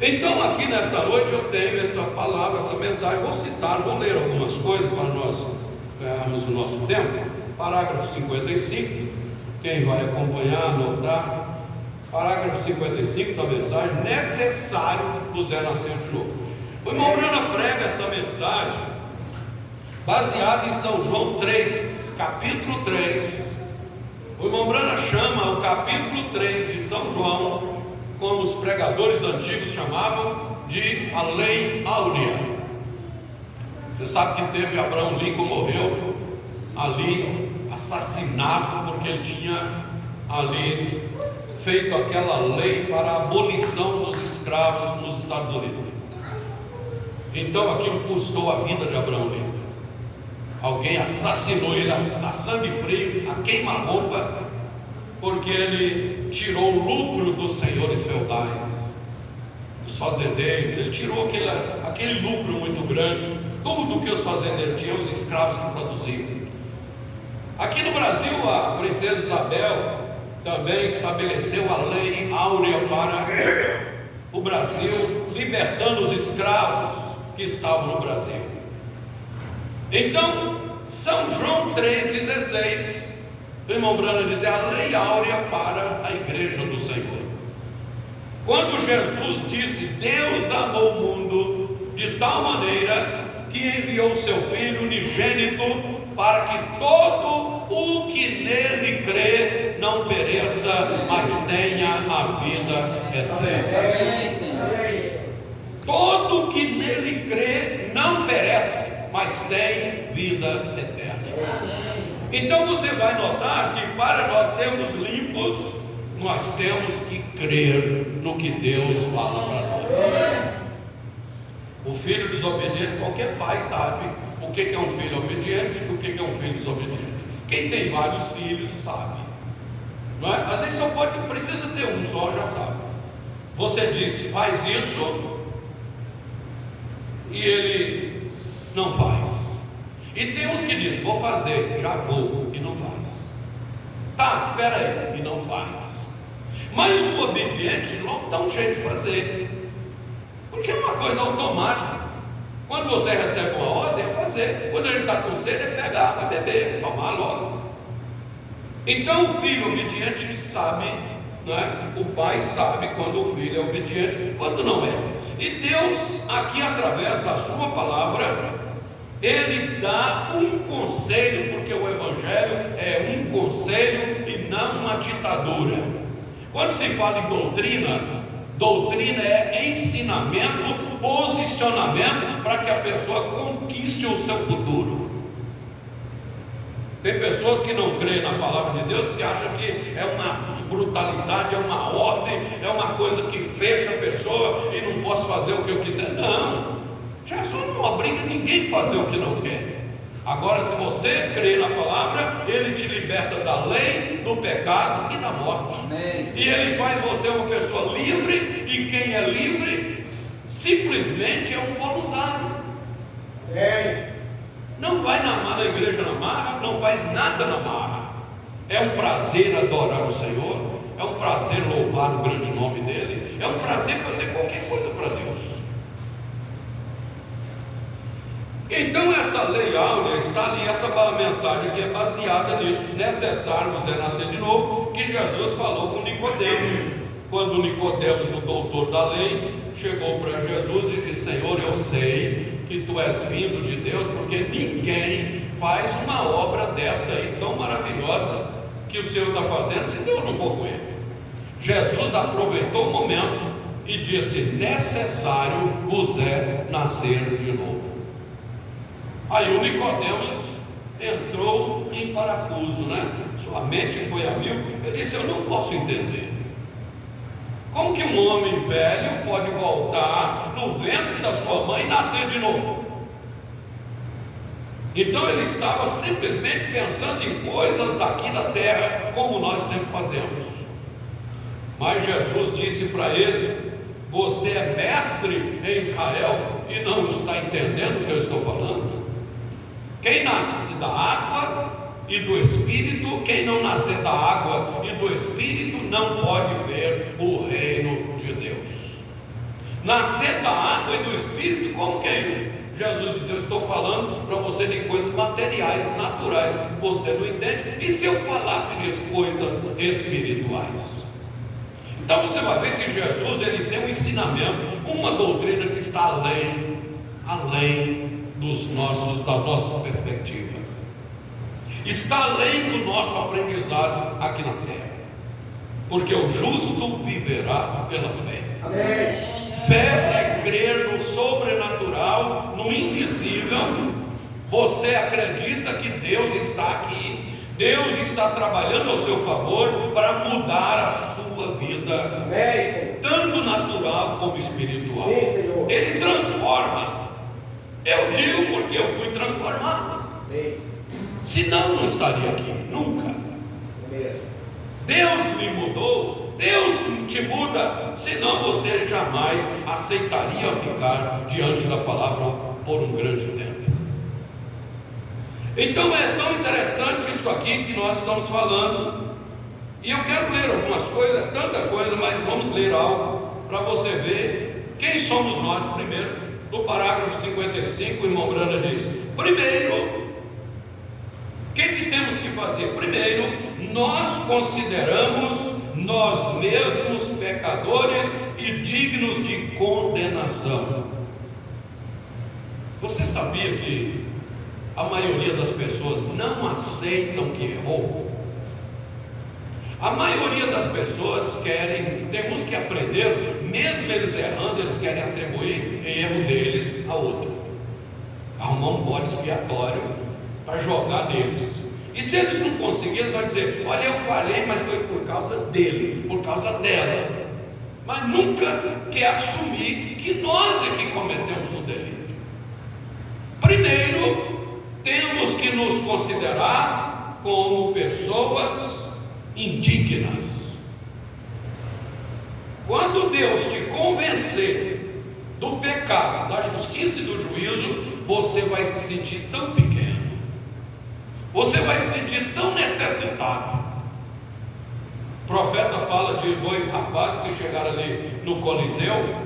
Então aqui nesta noite eu tenho essa palavra, essa mensagem. Vou ler algumas coisas para nós ganharmos o nosso tempo. Parágrafo 55, quem vai acompanhar, anotar. Parágrafo 55 da mensagem: necessário vos é nascer de novo. O irmão Brana prega esta mensagem baseada em São João 3, capítulo 3. O irmão Brana chama o capítulo 3 de São João, como os pregadores antigos chamavam, de a lei áurea. Você sabe que teve Abraão Lincoln, morreu ali assassinado porque ele tinha ali feito aquela lei para a abolição dos escravos nos Estados Unidos. Então aquilo custou a vida de Abraão Lincoln. Alguém assassinou ele a sangue frio, a queima-roupa, porque ele tirou o lucro dos senhores feudais, dos fazendeiros. Ele tirou aquele lucro muito grande, tudo que os fazendeiros tinham, os escravos que produziam. Aqui no Brasil, a princesa Isabel também estabeleceu a lei áurea para o Brasil, libertando os escravos que estavam no Brasil. Então, São João 3,16, o irmão Brana diz: é a lei áurea para a igreja do Senhor. Quando Jesus disse: Deus amou o mundo de tal maneira que enviou o seu Filho unigênito, para que todo o que nele crê não pereça, mas tenha a vida eterna. Todo o que nele crê não perece, mas tem vida eterna. Então você vai notar que para nós sermos limpos, nós temos que crer no que Deus fala para nós. O filho desobediente, qualquer pai sabe o que é um filho obediente e o que é um filho desobediente. Quem tem vários filhos sabe, não é? Às vezes precisa ter um só, já sabe. Você diz: faz isso, e ele não faz. E tem uns que dizem, vou fazer, já vou, e não faz. Tá, espera aí, e não faz. Mas o obediente logo dá um jeito de fazer, porque é uma coisa automática. Quando você recebe uma ordem, é fazer. Quando ele está com sede, é pegar água e beber, tomar logo. Então o filho obediente sabe, né? O pai sabe quando o filho é obediente, quando não é. E Deus, aqui através da sua palavra, Ele dá um conselho, porque o Evangelho é um conselho e não uma ditadura. Quando se fala em doutrina, doutrina é ensinamento, posicionamento para que a pessoa conquiste o seu futuro. Tem pessoas que não creem na palavra de Deus porque acham que é uma brutalidade, é uma ordem, é uma coisa que fecha a pessoa e não posso fazer o que eu quiser. Não, Jesus não obriga ninguém a fazer o que não quer. Agora, se você crê na palavra, Ele te liberta da lei, do pecado e da morte. E Ele faz você uma pessoa livre, e quem é livre simplesmente é um voluntário. Não vai na igreja na marra, não faz nada na marra. É um prazer adorar o Senhor, é um prazer louvar o grande nome dEle, é um prazer fazer qualquer coisa para Deus. Então essa lei áurea está ali, essa mensagem que é baseada nisso. Necessário você nascer de novo, que Jesus falou com Nicodemos. Quando Nicodemos, o doutor da lei, chegou para Jesus e disse: Senhor, eu sei que tu és vindo de Deus, porque ninguém faz uma obra dessa aí tão maravilhosa que o Senhor está fazendo, se Deus não for com ele. Jesus aproveitou o momento e disse: necessário vos é nascer de novo. Aí o Nicodemos entrou em parafuso, né? Sua mente foi a mil. Ele disse: eu não posso entender. Como que um homem velho pode voltar no ventre da sua mãe e nascer de novo? Então ele estava simplesmente pensando em coisas daqui da terra, como nós sempre fazemos. Mas Jesus disse para ele: você é mestre em Israel e não está entendendo o que eu estou falando? Quem nasce da água e do Espírito, quem não nascer da água e do Espírito, não pode ver o reino de Deus. Nascer da água e do Espírito, como que é isso? Jesus disse: eu estou falando para você de coisas materiais, naturais, você não entende. E se eu falasse de coisas espirituais? Então você vai ver que Jesus, ele tem um ensinamento, uma doutrina que está além das nossas perspectivas, está além do nosso aprendizado aqui na terra, porque o justo viverá pela fé.
Amém.
Fé é crer no sobrenatural, no invisível. Você acredita que Deus está aqui, Deus está trabalhando ao seu favor para mudar a sua vida,
Amém,
tanto natural como espiritual.
Sim, Senhor.
Ele transforma. Eu digo porque eu fui transformado. Senão não estaria aqui, nunca. Deus me mudou, Deus te muda, senão você jamais aceitaria ficar diante da palavra por um grande tempo. Então é tão interessante isso aqui que nós estamos falando. E eu quero ler algumas coisas, é tanta coisa, mas vamos ler algo para você ver quem somos nós primeiro. No parágrafo 55, o irmão Brana diz: primeiro, o que temos que fazer? Primeiro, nós consideramos nós mesmos pecadores e dignos de condenação. Você sabia que a maioria das pessoas não aceitam que errou? A maioria das pessoas querem, tem uns que aprenderam, mesmo eles errando, eles querem atribuir o erro deles a outro, arrumar um bode expiatório para jogar neles. E se eles não conseguirem, eles vão dizer: olha, eu falhei, mas foi por causa dele, por causa dela. Mas nunca quer assumir que nós é que cometemos o delito. Primeiro, temos que nos considerar como pessoas indignas. Quando Deus te convencer do pecado, da justiça e do juízo, você vai se sentir tão pequeno, você vai se sentir tão necessitado. O profeta fala de dois rapazes que chegaram ali no Coliseu,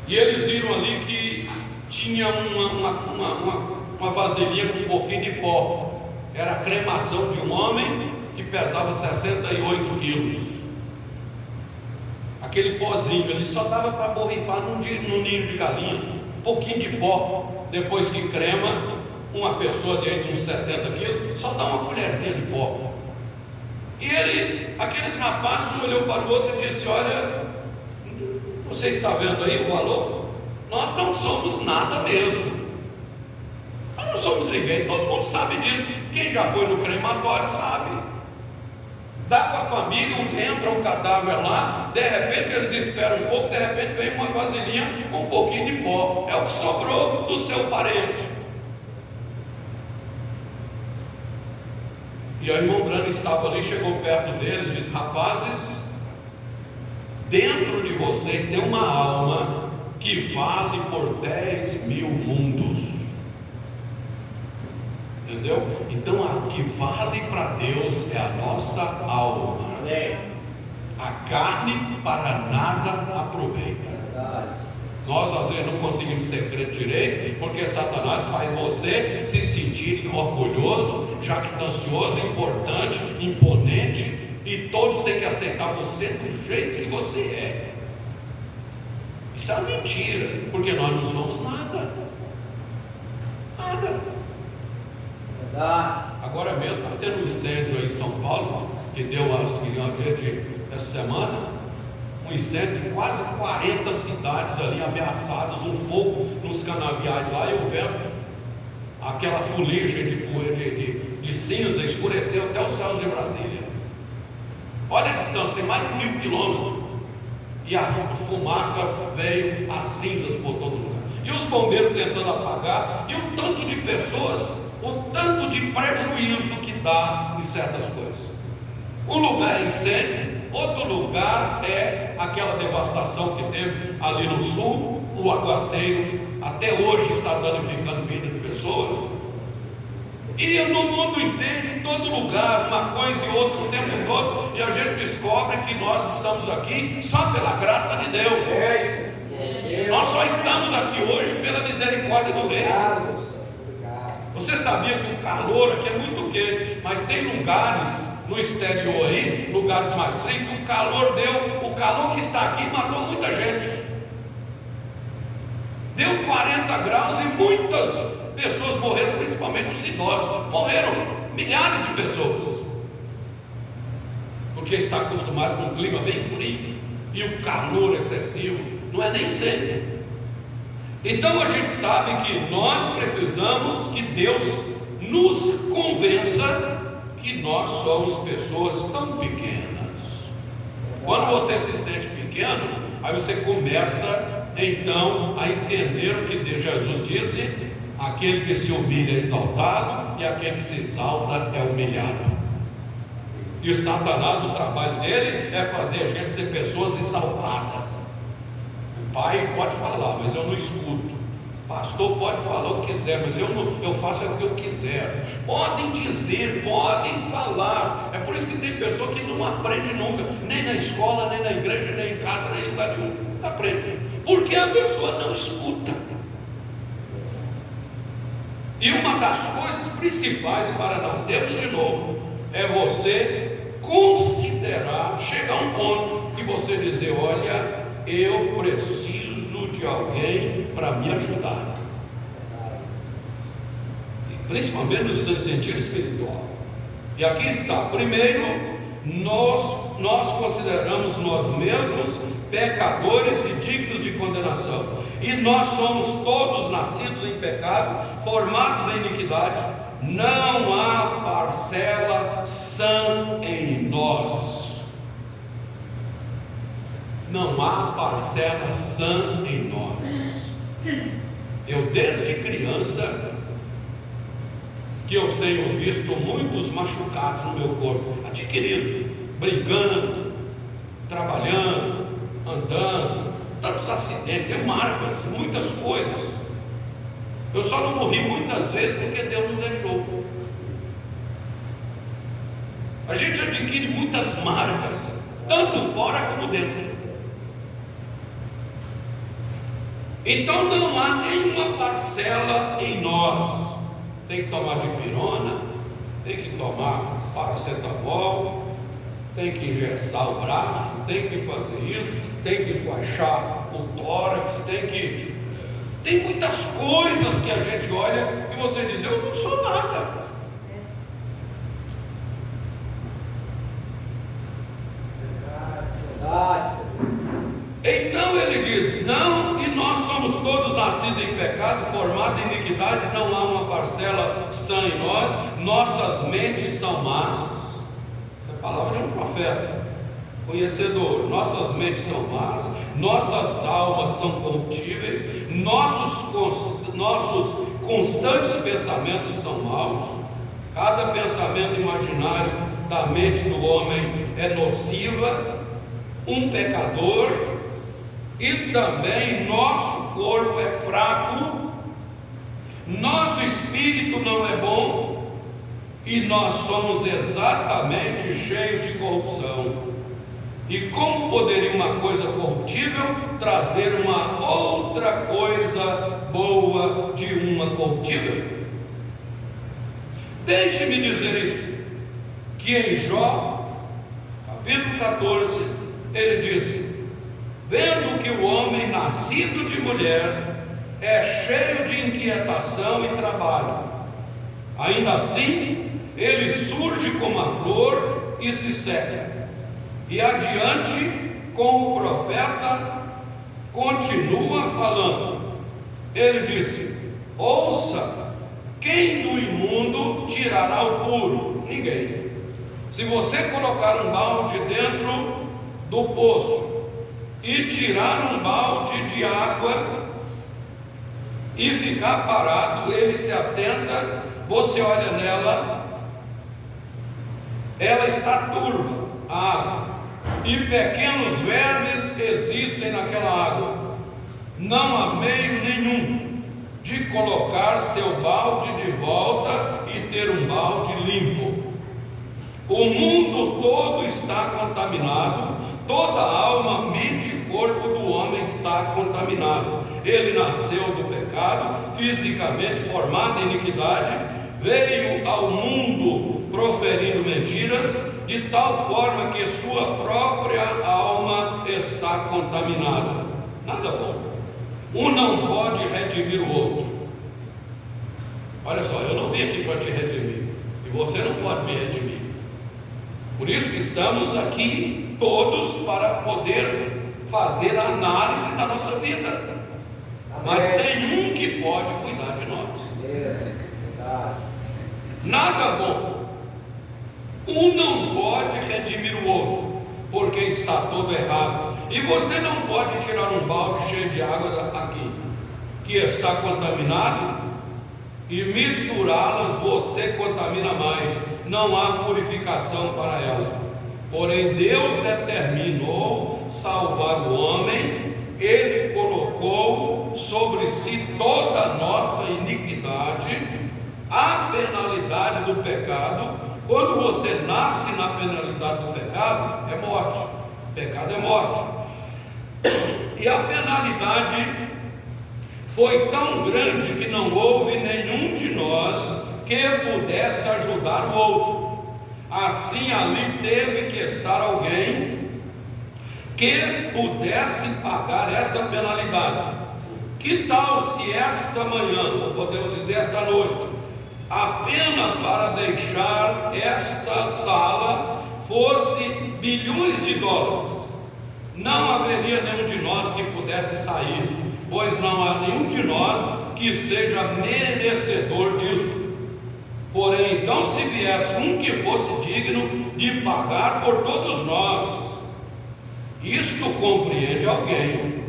e eles viram ali que tinha uma vasilhinha com um pouquinho de pó. Era a cremação de um homem que pesava 68 quilos. Aquele pozinho, ele só dava para borrifar num ninho de galinha, um pouquinho de pó. Depois que crema uma pessoa de uns 70 quilos, só dá uma colherzinha de pó. E aqueles rapazes, um olhou para o outro e disse: olha, você está vendo aí o valor? Nós não somos nada mesmo. Nós não somos ninguém, todo mundo sabe disso. Quem já foi no crematório sabe. Dá para a família, entra o cadáver lá, de repente eles esperam um pouco, de repente vem uma vasilhinha com um pouquinho de pó. É o que sobrou do seu parente. E o irmão Brano estava ali, chegou perto deles e disse: rapazes, dentro de vocês tem uma alma que vale por 10 mil mundos. Entendeu? Então a que vale para Deus é a nossa alma. A carne para nada aproveita. Nós às vezes não conseguimos ser crente direito, porque Satanás faz você se sentir orgulhoso, jactancioso, importante, imponente, e todos têm que aceitar você do jeito que você é. Isso é uma mentira, porque nós não somos nada. Nada. Agora mesmo está tendo um incêndio aí em São Paulo, que deu essa semana, um incêndio em quase 40 cidades ali ameaçadas, um fogo nos canaviais lá, e o vento, aquela fuligem de cinza escureceu até os céus de Brasília. Olha a distância, tem mais de 1000 quilômetros, e a fumaça veio, as cinzas por todo lugar, e os bombeiros tentando apagar, e o tanto de pessoas, o tanto de prejuízo que dá em certas coisas. Um lugar é incêndio, outro lugar é aquela devastação que teve ali no sul, o aguaceiro, até hoje está danificando vida de pessoas. E no mundo inteiro, em todo lugar, uma coisa e outra o tempo todo, e a gente descobre que nós estamos aqui só pela graça de Deus. Nós só estamos aqui hoje pela misericórdia do Rei. Você sabia que o calor aqui é muito quente, mas tem lugares no exterior aí, lugares mais frios, que o calor que está aqui matou muita gente. Deu 40 graus e muitas pessoas morreram, principalmente os idosos. Morreram milhares de pessoas, porque está acostumado com um clima bem frio, e o calor excessivo não é nem incêndio. Então a gente sabe que nós precisamos que Deus nos convença que nós somos pessoas tão pequenas. Quando você se sente pequeno, aí você começa então a entender o que Jesus disse: aquele que se humilha é exaltado, e aquele que se exalta é humilhado. E o Satanás, o trabalho dele é fazer a gente ser pessoas exaltadas. Pai pode falar, mas eu não escuto. Pastor pode falar o que quiser, mas eu faço o que eu quiser. Podem dizer, podem falar. É por isso que tem pessoa que não aprende nunca, nem na escola, nem na igreja, nem em casa, nem em lugar nenhum. Nunca aprende, porque a pessoa não escuta. E uma das coisas principais para nascermos de novo é você considerar, chegar a um ponto e você dizer: olha, eu preciso de alguém para me ajudar, e principalmente no sentido espiritual. E aqui está: primeiro, nós consideramos nós mesmos pecadores e dignos de condenação, e nós somos todos nascidos em pecado, formados em iniquidade. Não há parcela sã em nós. Não há parcela sã em nós. Eu desde criança que eu tenho visto muitos machucados no meu corpo, adquirido, brincando, trabalhando, andando, tantos acidentes, tem marcas, muitas coisas. Eu só não morri muitas vezes porque Deus não deixou. A gente adquire muitas marcas, tanto fora como dentro. Então não há nenhuma parcela em nós. Tem que tomar dipirona, tem que tomar paracetamol, tem que engessar o braço, tem que fazer isso, tem que fachar o tórax, tem muitas coisas que a gente olha e você diz, eu não sou nada. Então ele diz, não, e nós somos todos nascidos em pecado, formados em iniquidade, não há uma parcela sã em nós, nossas mentes são más. Essa palavra é um profeta, conhecedor. Nossas mentes são más, nossas almas são corruptíveis, nossos constantes pensamentos são maus. Cada pensamento imaginário da mente do homem é nociva, um pecador, e também nosso corpo é fraco, nosso espírito não é bom, e nós somos exatamente cheios de corrupção. E como poderia uma coisa corruptível trazer uma outra coisa boa de uma corruptível? Deixe-me dizer isso, que em Jó, capítulo 14, ele disse, vendo que o homem nascido de mulher é cheio de inquietação e trabalho, ainda assim ele surge como a flor e se seca. E adiante, com o profeta, continua falando. Ele disse, ouça, quem do imundo tirará o puro? Ninguém. Se você colocar um balde dentro do poço e tirar um balde de água e ficar parado, ele se assenta, você olha nela, ela está turva, a água, e pequenos vermes existem naquela água. Não há meio nenhum de colocar seu balde de volta e ter um balde limpo. O mundo todo está contaminado, toda a alma, mente e corpo do homem está contaminado. Ele nasceu do pecado, fisicamente formado em iniquidade, veio ao mundo proferindo mentiras, de tal forma que sua própria alma está contaminada. Nada bom. Um não pode redimir o outro. Olha só, eu não vim aqui para te redimir, e você não pode me redimir. Por isso que estamos aqui todos para poder fazer a análise da nossa vida. Mas tem um que pode cuidar de nós. Nada bom. Um não pode redimir o outro, porque está todo errado. E você não pode tirar um balde cheio de água aqui, que está contaminado, e misturá-las, você contamina mais. Não há purificação para ela. Porém Deus determinou salvar o homem. Ele colocou sobre si toda a nossa iniquidade, a penalidade do pecado. Quando você nasce na penalidade do pecado, é morte. Pecado é morte. E a penalidade foi tão grande que não houve nenhum de nós que pudesse ajudar o outro. Assim ali teve que estar alguém que pudesse pagar essa penalidade. Que tal se esta manhã, ou podemos dizer esta noite, a pena para deixar esta sala fosse bilhões de dólares? Não haveria nenhum de nós que pudesse sair, pois não há nenhum de nós que seja merecedor disso. Porém, então, se viesse um que fosse digno de pagar por todos nós, isto compreende alguém.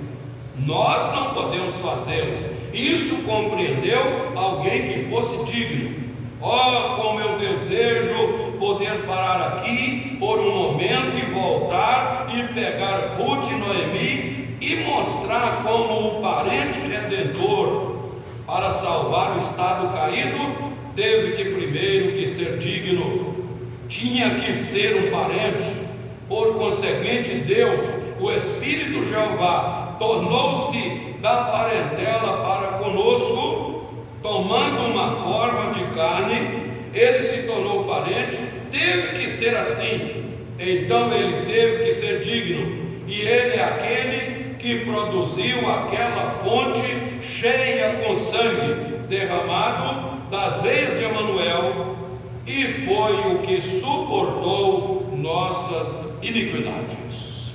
Nós não podemos fazê-lo. Isso compreendeu alguém que fosse digno. Oh, como eu desejo poder parar aqui por um momento e voltar e pegar Ruth e Noemi e mostrar mostrar como o parente redentor, para salvar o estado caído, teve que primeiro que ser digno, tinha que ser um parente. Por conseguinte, Deus, o Espírito Jeová, tornou-se da parentela para conosco, tomando uma forma de carne, ele se tornou parente, teve que ser assim, então ele teve que ser digno, e ele é aquele que produziu aquela fonte cheia com sangue derramado das veias de Emanuel, e foi o que suportou nossas iniquidades.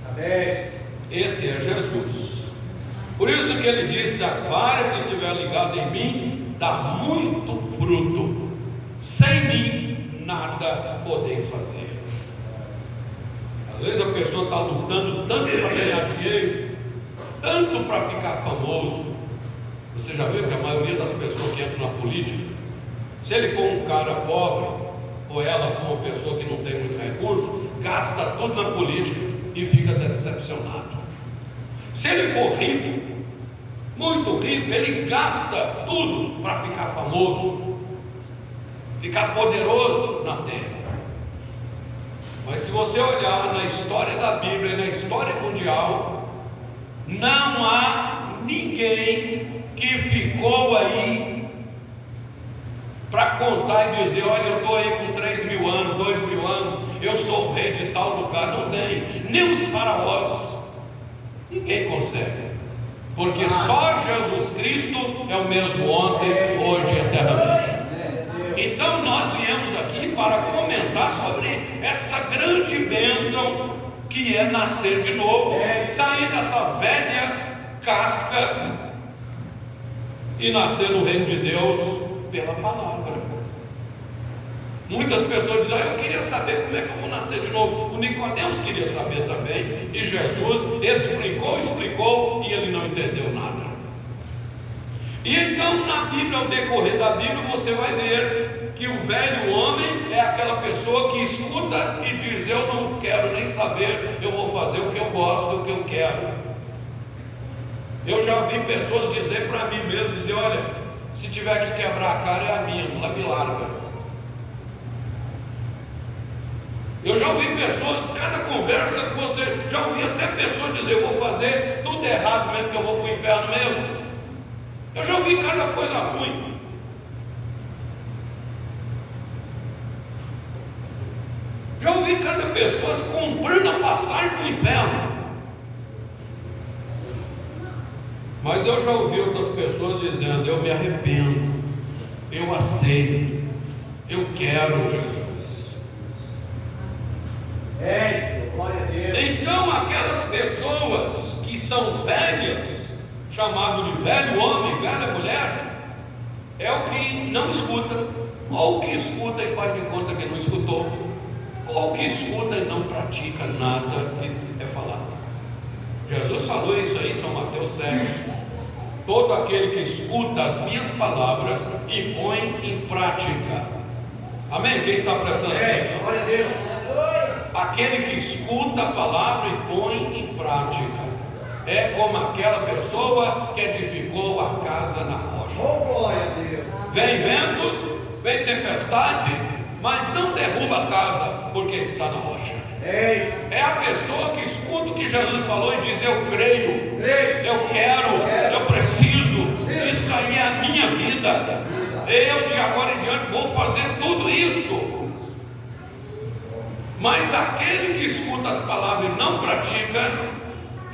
Amém.
Esse é Jesus. Por isso que ele disse: a vara que estiver ligada em mim dá muito fruto, sem mim nada podeis fazer. Às vezes a pessoa está lutando tanto para ganhar dinheiro, tanto para ficar famoso. Você já viu que a maioria das pessoas que entram na política, se ele for um cara pobre, ou ela for uma pessoa que não tem muito recurso, gasta tudo na política e fica decepcionado. Se ele for rico, muito rico, ele gasta tudo para ficar famoso, ficar poderoso na terra. Mas se você olhar na história da Bíblia e na história mundial, não há ninguém que ficou aí para contar e dizer: olha, eu estou aí com 3.000 anos, 2.000 anos, eu sou o rei de tal lugar. Não tem, nem os faraós, ninguém consegue, porque só Jesus Cristo é o mesmo ontem, hoje e eternamente. Então nós viemos aqui para comentar sobre essa grande bênção que é nascer de novo, sair dessa velha casca e nascer no reino de Deus pela palavra. Muitas pessoas dizem: eu queria saber como é que eu vou nascer de novo. O Nicodemos queria saber também, e Jesus explicou e ele não entendeu nada. E então na Bíblia, ao decorrer da Bíblia, você vai ver que o velho homem é aquela pessoa que escuta e diz: eu não quero nem saber, eu vou fazer o que eu gosto, o que eu quero. Eu já vi pessoas dizer para mim mesmo, dizer: olha, se tiver que quebrar a cara é a minha, ela me larga. Eu já ouvi pessoas, cada conversa que você, já ouvi até pessoas dizer: eu vou fazer tudo errado mesmo, que eu vou para o inferno mesmo. Eu já ouvi cada coisa ruim. Já ouvi cada pessoa comprando a passagem para o inferno. Mas eu já ouvi outras pessoas dizendo: eu me arrependo, eu aceito, eu quero Jesus.
Glória a Deus.
Então aquelas pessoas que são velhas, chamado de velho homem, velha mulher, é o que não escuta, ou que escuta e faz de conta que não escutou, ou que escuta e não pratica nada que é falado. Jesus falou isso aí em São Mateus 7: todo aquele que escuta as minhas palavras e põe em prática. Amém? Quem está prestando atenção?
Glória a Deus.
Aquele que escuta a palavra e põe em prática é como aquela pessoa que edificou a casa na rocha.
Glória a Deus.
Vem ventos, vem tempestade, mas não derruba a casa, porque está na rocha. É a pessoa que escuta o que Jesus falou e diz: eu creio, eu quero, eu preciso, isso aí é a minha vida, eu de agora em diante vou fazer tudo isso. Mas aquele que escuta as palavras e não pratica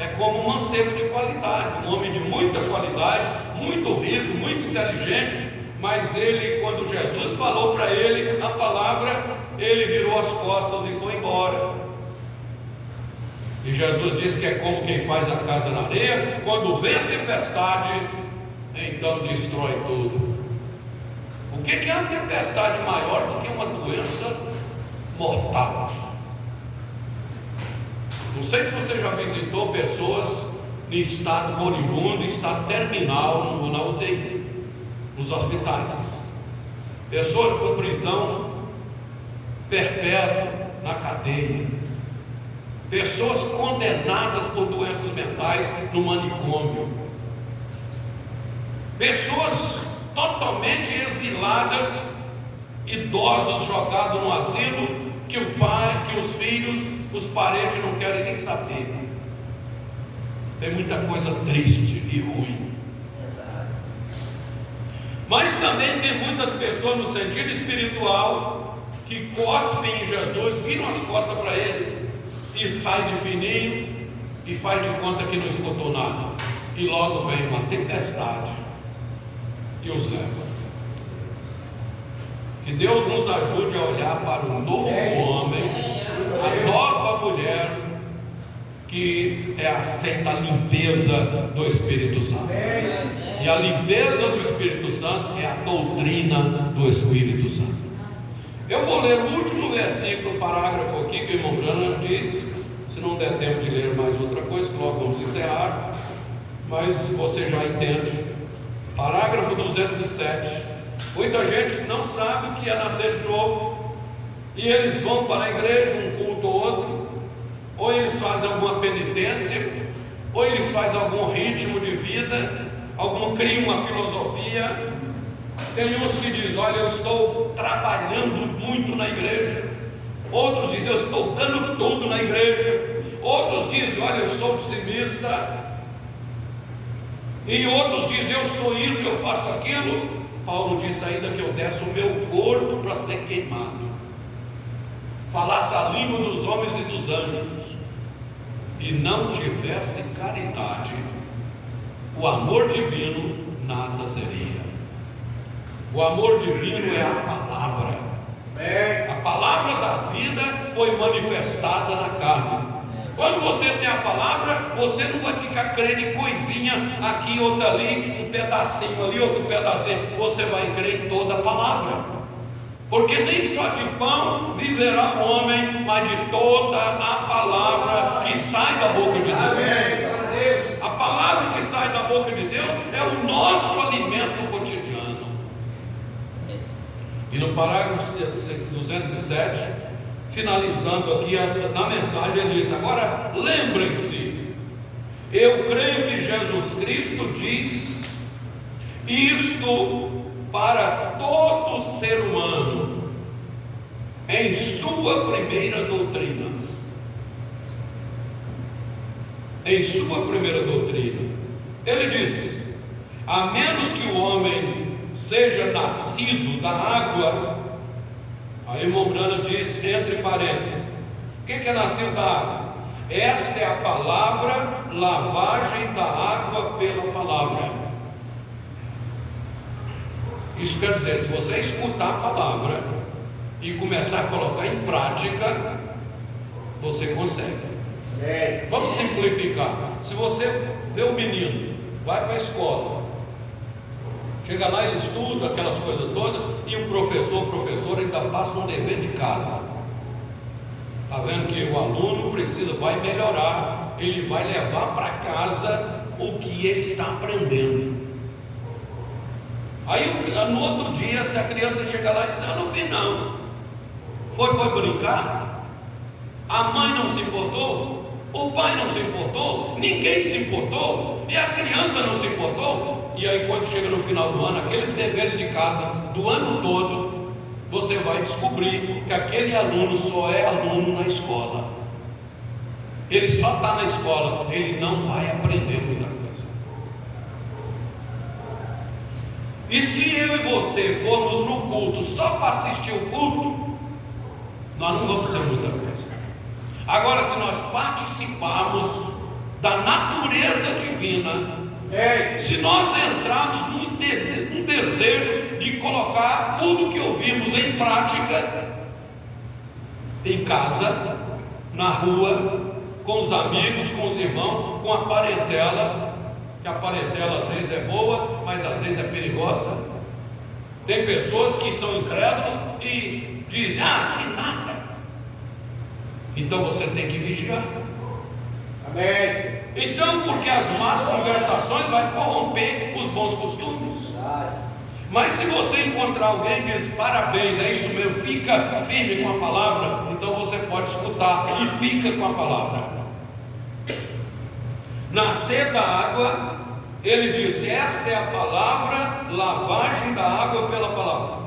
é como um mancebo de qualidade, um homem de muita qualidade, muito rico, muito inteligente, mas ele, quando Jesus falou para ele a palavra, ele virou as costas e foi embora. E Jesus disse que é como quem faz a casa na areia, quando vem a tempestade, então destrói tudo. O que é uma tempestade maior do que uma doença mortal? Não sei se você já visitou pessoas em estado moribundo, em estado terminal, na UTI, nos hospitais. Pessoas com prisão perpétua na cadeia. pessoas condenadas por doenças mentais no manicômio, pessoas totalmente exiladas, idosos jogados no asilo, que o pai, que os filhos, os parentes não querem nem saber. Tem muita coisa triste e ruim. Mas também tem muitas pessoas no sentido espiritual que cospem em Jesus, viram as costas para ele e sai de fininho e faz de conta que não escutou nada, e logo vem uma tempestade e os leva. Que Deus nos ajude a olhar para o novo homem, a nova mulher que aceita a limpeza do Espírito Santo. E a limpeza do Espírito Santo é a doutrina do Espírito Santo. Eu vou ler o último versículo, parágrafo aqui, que o irmão Brana disse. Se não der tempo de ler mais outra coisa, logo vamos encerrar, mas você já entende. Parágrafo 207. Muita gente não sabe o que é nascer de novo, e eles vão para a igreja, um culto ou outro, ou eles fazem alguma penitência, ou eles fazem algum ritmo de vida, criam uma filosofia. Tem uns que dizem: olha, eu estou trabalhando muito na igreja. Outros dizem: eu estou dando tudo na igreja. Outros dizem: olha, eu sou dizimista. E outros dizem: eu sou isso, eu faço aquilo. Paulo disse ainda que eu desse o meu corpo para ser queimado, falasse a língua dos homens e dos anjos, e não tivesse caridade, o amor divino nada seria. O amor divino é a palavra. A palavra da vida foi manifestada na carne. Quando você tem a palavra, você não vai ficar crendo em coisinha aqui, outra ali, um pedacinho ali, outro pedacinho. Você vai crer em toda a palavra, porque nem só de pão viverá o homem, mas de toda a palavra que sai da boca de Deus. Amém. A palavra que sai da boca de Deus é o nosso alimento cotidiano. E no parágrafo 207, finalizando aqui na mensagem, ele diz: agora lembrem-se, eu creio que Jesus Cristo diz isto para todo ser humano em sua primeira doutrina. Em sua primeira doutrina, ele diz: a menos que o homem seja nascido da água. Aí Mombrana diz, entre parênteses, o que é nascido da água? Esta é a palavra, lavagem da água pela palavra. Isso quer dizer, se você escutar a palavra e começar a colocar em prática, você consegue. Vamos simplificar. Se você vê o menino, vai para a escola, chega lá, ele estuda aquelas coisas todas, e o professor ainda passa um dever de casa. Está vendo que o aluno vai melhorar, ele vai levar para casa o que ele está aprendendo. Aí no outro dia, se a criança chega lá e diz: eu não vi não, foi brincar, a mãe não se importou, o pai não se importou, ninguém se importou, e a criança não se importou. E aí, quando chega no final do ano, aqueles deveres de casa do ano todo, você vai descobrir que aquele aluno só é aluno na escola. Ele só está na escola, ele não vai aprender muita coisa. E se eu e você formos no culto só para assistir o culto, nós não vamos ser muita coisa. Agora, se nós participarmos da natureza divina, se nós entrarmos num desejo de colocar tudo que ouvimos em prática, em casa, na rua, com os amigos, com os irmãos, com a parentela, que a parentela às vezes é boa, mas às vezes é perigosa. Tem pessoas que são incrédulas e dizem: que nada. Então você tem que vigiar.
Amém.
Então, porque as más conversações vai corromper os bons costumes. Mas se você encontrar alguém que diz parabéns, é isso mesmo, fica firme com a palavra, então você pode escutar e fica com a palavra. Nascer da água, ele diz, esta é a palavra, lavagem da água pela palavra.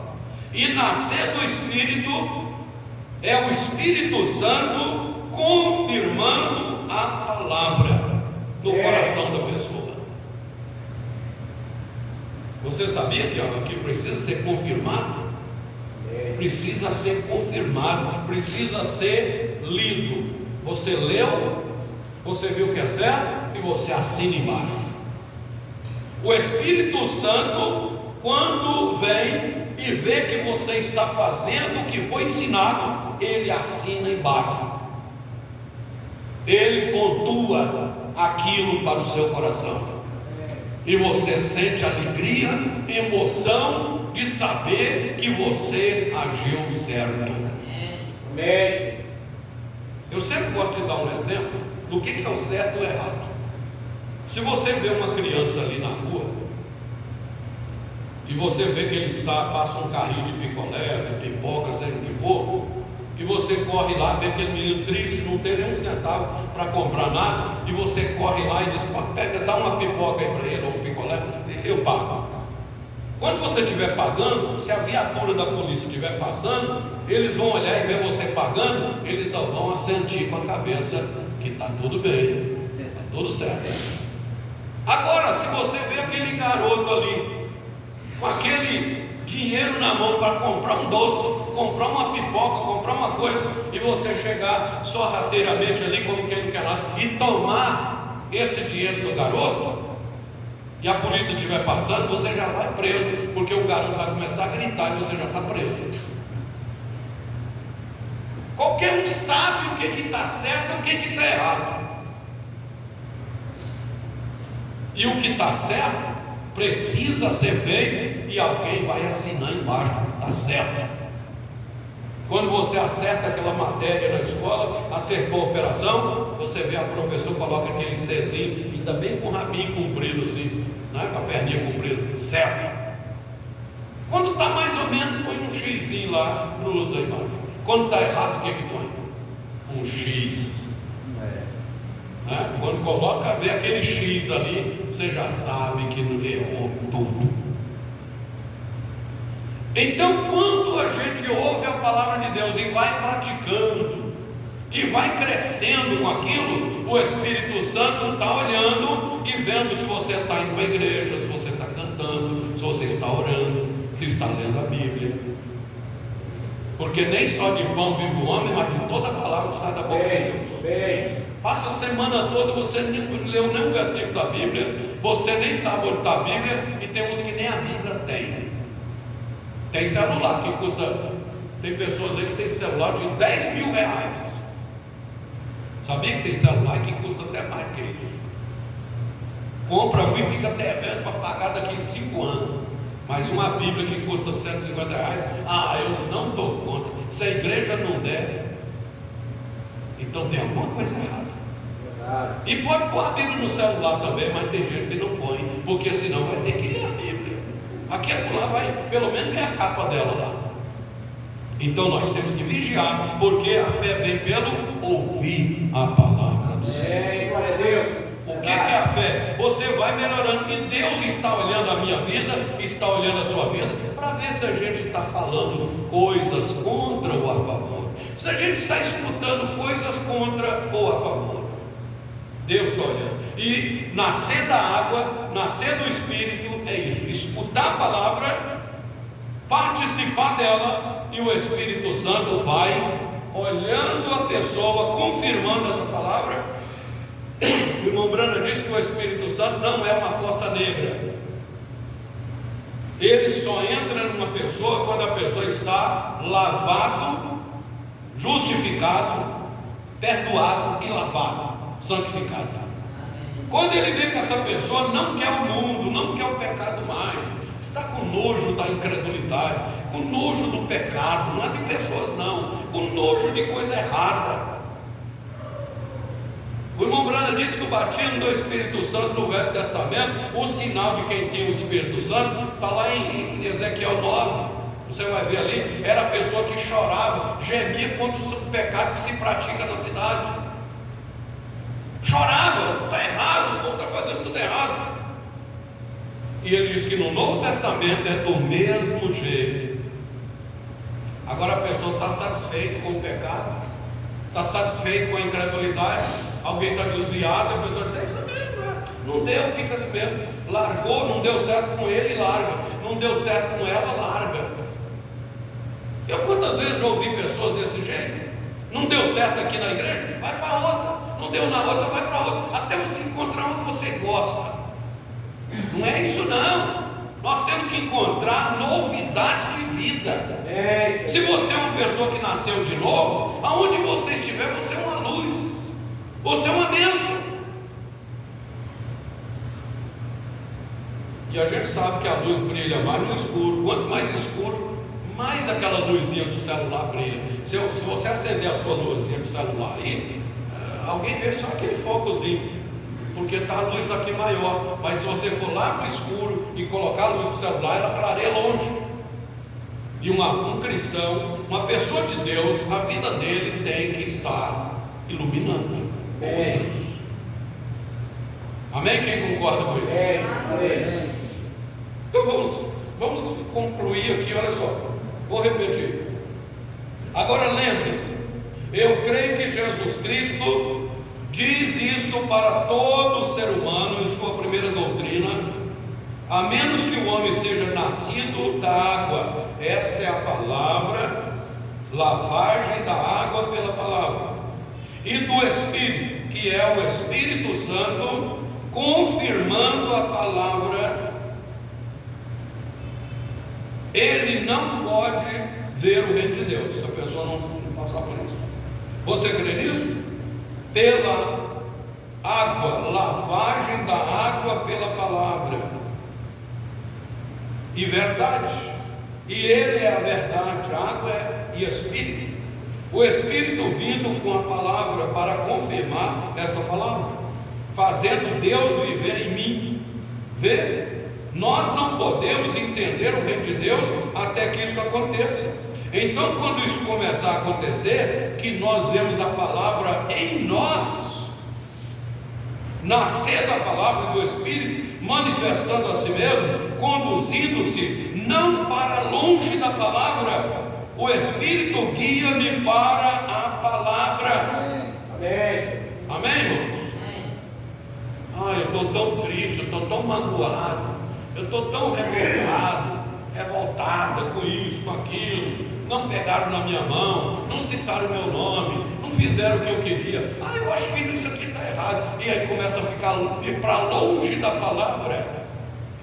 E nascer do Espírito é o Espírito Santo confirmando a palavra no coração da pessoa. Você sabia que precisa ser confirmado? Precisa ser confirmado, precisa ser lido. Você leu, você viu que é certo e você assina embaixo. O Espírito Santo, quando vem e vê que você está fazendo o que foi ensinado, ele assina embaixo. Ele pontua aquilo para o seu coração. E você sente alegria, emoção de saber que você agiu certo. Eu sempre gosto de dar um exemplo do que é o certo e o errado. Se você vê uma criança ali na rua e você vê que ele passa um carrinho de picolé, de pipoca, seja o que for, e você corre lá, vê aquele menino triste, não tem nem um centavo para comprar nada, e você corre lá e diz, pega, dá uma pipoca aí para ele, ou um picolé, eu pago. Quando você estiver pagando, se a viatura da polícia estiver passando, eles vão olhar e ver você pagando, eles não vão assentir com a cabeça que está tudo bem, está tudo certo. Agora, se você vê aquele garoto ali, com aquele dinheiro na mão para comprar um doce, comprar uma pipoca, comprar uma coisa, e você chegar sorrateiramente ali como quem não quer nada e tomar esse dinheiro do garoto, e a polícia estiver passando, você já vai preso, porque o garoto vai começar a gritar e você já está preso. Qualquer um sabe o que está certo e o que está errado. E o que está certo precisa ser feito e alguém vai assinar embaixo, está certo. Quando você acerta aquela matéria na escola, acertou a operação, você vê a professora coloca aquele Czinho, ainda bem com o rabinho comprido assim, né? Com a perninha comprida, certo. Quando está mais ou menos, põe um Xzinho lá, cruza embaixo. Quando está errado, o que põe? Um X. Quando coloca, vê aquele X ali, você já sabe que não errou tudo. Então, quando a gente ouve a palavra de Deus e vai praticando, e vai crescendo com aquilo, o Espírito Santo está olhando e vendo se você está indo para a igreja, se você está cantando, se você está orando, se está lendo a Bíblia. Porque nem só de pão vive o homem, mas de toda a palavra que sai da boca de Deus. Passa a semana toda, você não leu nem um versículo da Bíblia, você nem sabe onde está a Bíblia, e tem uns que nem a Bíblia tem. Tem celular que custa, tem pessoas aí que tem celular de 10 mil reais. Sabia que tem celular que custa até mais que isso? Compra um e fica devendo para pagar daqui a 5 anos. Mas uma Bíblia que custa 150 reais, eu não dou conta. Se a igreja não der, então tem alguma coisa errada. E pode pôr a Bíblia no celular também, mas tem gente que não põe, porque senão vai ter que ler a Bíblia. Aqui lá vai pelo menos ver a capa dela lá. Então nós temos que vigiar, porque a fé vem pelo ouvir a palavra do Senhor.
Glória a Deus.
O que é a fé? Você vai melhorando, e Deus está olhando a minha vida, está olhando a sua vida, para ver se a gente está falando coisas contra ou a favor, se a gente está escutando coisas contra ou a favor. Deus está olhando. E nascer da água, nascer do Espírito é isso: escutar a palavra, participar dela, e o Espírito Santo vai olhando a pessoa, confirmando essa palavra. O irmão Brana disse que o Espírito Santo não é uma fossa negra. Ele só entra numa pessoa quando a pessoa está lavado, justificado, perdoado e lavado, santificado. Quando ele vê que essa pessoa não quer o mundo, não quer o pecado mais, está com nojo da incredulidade, com nojo do pecado, não é de pessoas não, com nojo de coisa errada. O irmão Brana disse que o batismo do Espírito Santo no Velho Testamento, o sinal de quem tem o Espírito Santo, está lá em Ezequiel 9. Você vai ver ali, era a pessoa que chorava, gemia contra o pecado que se pratica na cidade. Chorava, está errado, o povo está fazendo tudo errado. E ele diz que no Novo Testamento é do mesmo jeito. Agora a pessoa está satisfeita com o pecado, está satisfeita com a incredulidade. Alguém está desviado, a pessoa diz: é isso mesmo, não deu, fica assim mesmo. Largou, não deu certo com ele, larga. Não deu certo com ela, larga. Eu quantas vezes já ouvi pessoas desse jeito? Não deu certo aqui na igreja, vai para outra. Não deu na outra, vai para outra. Até você encontrar uma que você gosta. Não é isso não. Nós temos que encontrar novidade de vida. Se você é uma pessoa que nasceu de novo, aonde você estiver, você é uma luz. Você é uma bênção. E a gente sabe que a luz brilha mais no escuro. Quanto mais escuro, mais aquela luzinha do celular brilha. Se você acender a sua luzinha do celular aí, alguém vê só aquele focozinho, porque está a luz aqui maior. Mas se você for lá para o escuro e colocar a luz do celular, ela clareia longe. E um cristão, uma pessoa de Deus, a vida dele tem que estar iluminando outros. Amém? Quem concorda com isso?
Amém.
Então vamos concluir aqui, olha só. Vou repetir. Agora lembre-se, eu creio que Jesus Cristo diz isto para todo ser humano em sua primeira doutrina: a menos que o homem seja nascido da água, esta é a palavra, lavagem da água pela palavra, e do Espírito, que é o Espírito Santo, confirmando a palavra, ele não pode ver o reino de Deus, se a pessoa não passar por isso. Você crê nisso? Pela água, lavagem da água pela palavra, e verdade, e ele é a verdade, água e Espírito. O Espírito vindo com a palavra para confirmar esta palavra, fazendo Deus viver em mim. Vê? Nós não podemos entender o reino de Deus até que isso aconteça. Então, quando isso começar a acontecer, que nós vemos a palavra em nós, nascer da palavra do Espírito, manifestando a si mesmo, conduzindo-se não para longe da palavra, o Espírito guia-me para a palavra. Amém, irmãos? Eu estou tão triste, eu estou tão magoado, eu estou tão revoltada com isso, com aquilo. Não pegaram na minha mão, não citaram o meu nome, não fizeram o que eu queria. Eu acho que isso aqui está errado. E aí começa a ir para longe da palavra.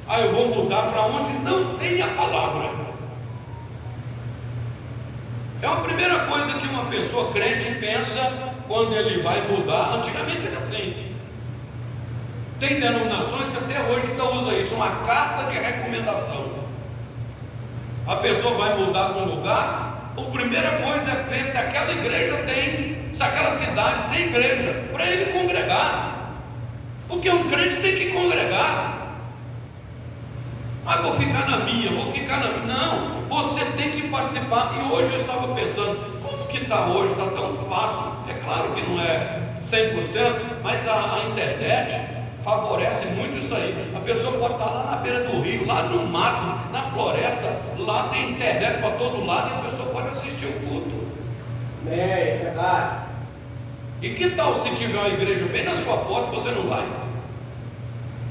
Eu vou mudar para onde não tem a palavra. É a primeira coisa que uma pessoa crente pensa quando ele vai mudar. Antigamente era assim. Tem denominações que até hoje ainda usam isso, uma carta de recomendação. A pessoa vai mudar para um lugar, a primeira coisa é ver se aquela igreja tem, se aquela cidade tem igreja, para ele congregar. Porque um crente tem que congregar. Vou ficar na minha, Não, você tem que participar. E hoje eu estava pensando, como que está hoje? Está tão fácil. É claro que não é 100%, mas a internet favorece muito isso aí. A pessoa pode estar lá na beira do rio, lá no mato, na floresta, lá tem internet para todo lado e a pessoa pode assistir o culto.
É verdade.
E que tal se tiver uma igreja bem na sua porta, você não vai?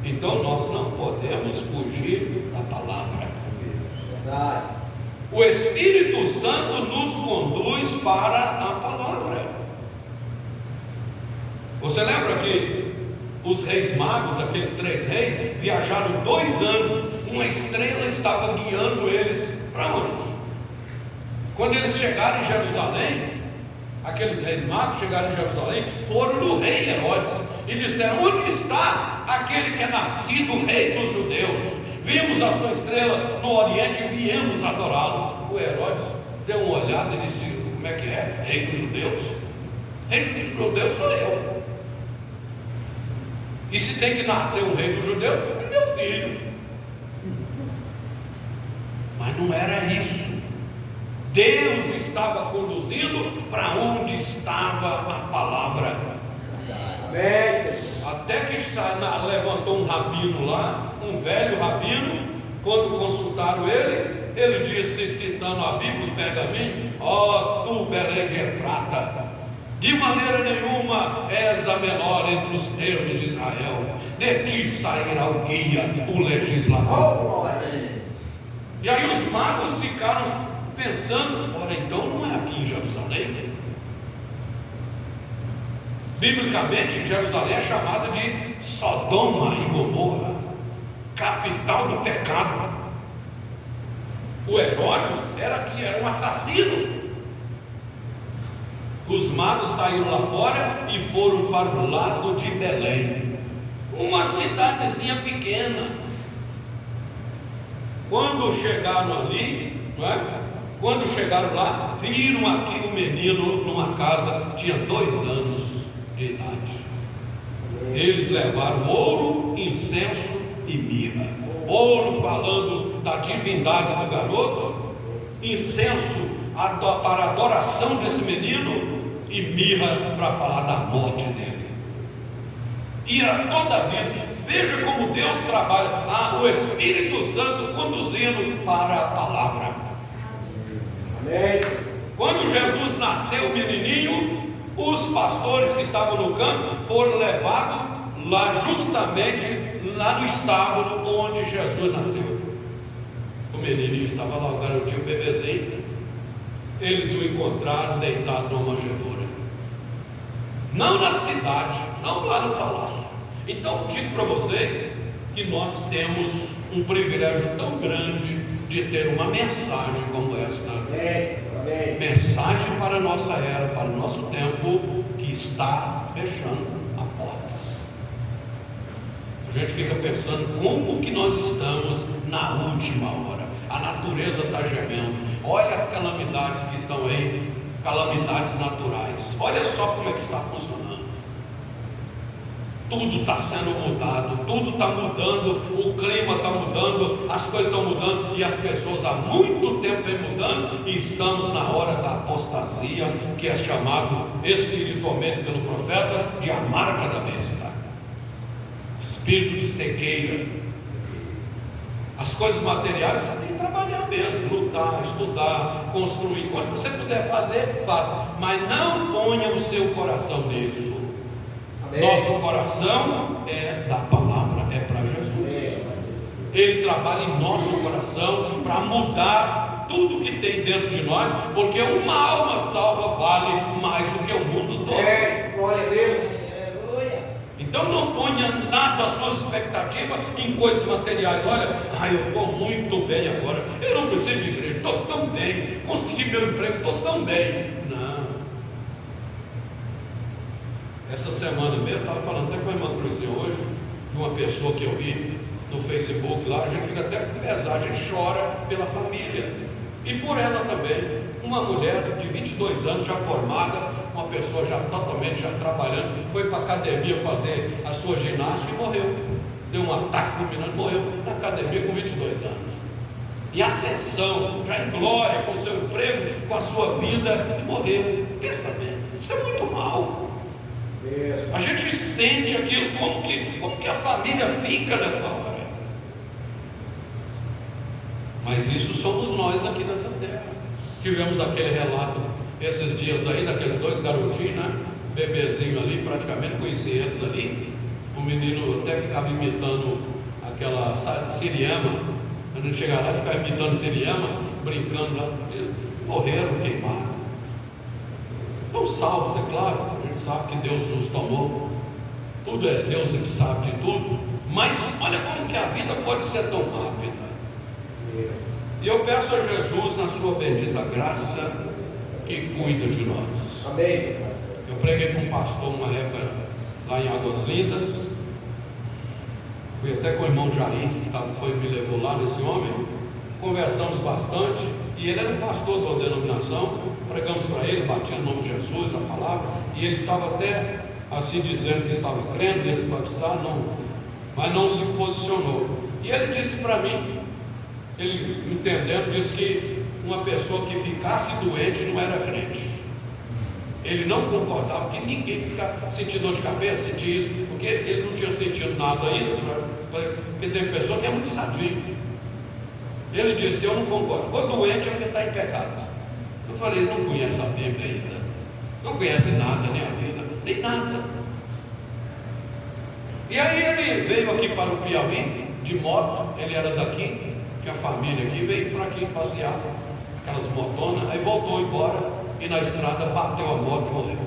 Então nós não podemos fugir da palavra.
Verdade.
O Espírito Santo nos conduz para a palavra. Você lembra que os reis magos, aqueles 3 reis, viajaram 2 anos, uma estrela estava guiando eles para onde? Quando eles chegaram em Jerusalém, aqueles reis magos chegaram em Jerusalém, foram no rei Herodes e disseram: onde está aquele que é nascido rei dos judeus? Vimos a sua estrela no Oriente e viemos adorá-lo. O Herodes deu uma olhada e disse: como é que é? Rei dos judeus? Rei dos judeus sou eu. E se tem que nascer um rei dos judeus, é meu filho. Mas não era isso. Deus estava conduzindo para onde estava a palavra. Até que levantou um rabino lá, um velho rabino. Quando consultaram ele disse, citando a Bíblia, os pergaminhos: ó, tu, Belém de Efrata, de maneira nenhuma és a menor entre os termos de Israel, de ti sairá o guia, o legislador. E aí os magos ficaram pensando: ora, então não é aqui em Jerusalém? Biblicamente, Jerusalém é chamada de Sodoma e Gomorra, capital do pecado. O Herodes era um assassino. Os magos saíram lá fora e foram para o lado de Belém, uma cidadezinha pequena. Quando chegaram ali, não é? Quando chegaram lá, viram aqui o menino numa casa, tinha 2 anos de idade. Eles levaram ouro, incenso e mirra. Ouro falando da divindade do garoto, incenso para a adoração desse menino e mirra para falar da morte dele. E era toda a vida. Veja como Deus trabalha, o Espírito Santo conduzindo para a palavra. Amém. Quando Jesus nasceu, o menininho, os pastores que estavam no campo foram levados lá, justamente lá no estábulo onde Jesus nasceu. O menininho estava lá, o garotinho, o bebezinho. Eles o encontraram deitado numa manjedoura, não na cidade, não lá no palácio. Então digo para vocês que nós temos um privilégio tão grande de ter uma mensagem como esta. Mensagem para a nossa era, para o nosso tempo, que está fechando a porta. A gente fica pensando como que nós estamos na última hora. A natureza está gemendo. Olha as calamidades que estão aí, calamidades naturais. Olha só como é que está funcionando. Tudo está sendo mudado, tudo está mudando, o clima está mudando, as coisas estão mudando, e as pessoas há muito tempo vêm mudando, e estamos na hora da apostasia, que é chamado espiritualmente pelo profeta de a marca da besta, espírito de cegueira. As coisas materiais você tem que trabalhar mesmo, lutar, estudar, construir. Quando você puder fazer, faça, mas não ponha o seu coração nisso. Nosso coração é da palavra, é para Jesus. Ele trabalha em nosso coração para mudar tudo que tem dentro de nós, porque uma alma salva vale mais do que o mundo todo.
Glória a Deus.
Então não ponha nada a sua expectativa em coisas materiais. Olha, eu estou muito bem agora, eu não preciso de igreja, estou tão bem, consegui meu emprego, estou tão bem. Não. Essa semana mesmo, eu estava falando até com a irmã Cruzinha hoje, de uma pessoa que eu vi no Facebook lá, a gente fica até com pesar, a gente chora pela família e por ela também. Uma mulher de 22 anos, já formada, uma pessoa já totalmente já trabalhando, foi para a academia fazer a sua ginástica e morreu. Deu um ataque fulminante, morreu na academia com 22 anos. E ascensão, já em glória, com o seu emprego, com a sua vida, e morreu. Pensa bem, isso é muito mal. A gente sente aquilo, como que a família fica nessa hora. Mas isso somos nós aqui nessa terra. Tivemos aquele relato esses dias aí, daqueles 2 garotinhos, né? Bebezinho ali, praticamente conheci eles ali. O menino até ficava imitando aquela siriama. Quando ele chegava lá, ele ficava imitando siriama, brincando lá. Morreram, queimaram. Estão salvos, é claro. A gente sabe que Deus nos tomou. Tudo é Deus que sabe de tudo. Mas olha como que a vida pode ser tão rápida. E eu peço a Jesus, na sua bendita graça, que cuida de nós.
Amém.
Eu preguei com um pastor uma época lá em Águas Lindas. Fui até com o irmão Jair, que me levou lá nesse homem. Conversamos bastante. E ele era um pastor de uma denominação. Pregamos para ele, bati no nome de Jesus, a palavra. E ele estava até assim dizendo que estava crendo, ia se batizar, não, mas não se posicionou. E ele disse para mim, ele entendendo, disse que uma pessoa que ficasse doente não era crente. Ele não concordava que ninguém fica sentindo dor de cabeça, sentir isso, porque ele não tinha sentido nada ainda, porque tem pessoa que é muito sadia. Ele disse, eu não concordo, ficou doente é porque está em pecado. Eu falei, não conhece a Bíblia ainda, não conhece nada, nem a vida, nem nada. E aí ele veio aqui para o Piauí, de moto, ele era daqui, tinha família aqui, veio para aqui passear, aquelas motonas, aí voltou embora, e na estrada bateu a moto e morreu.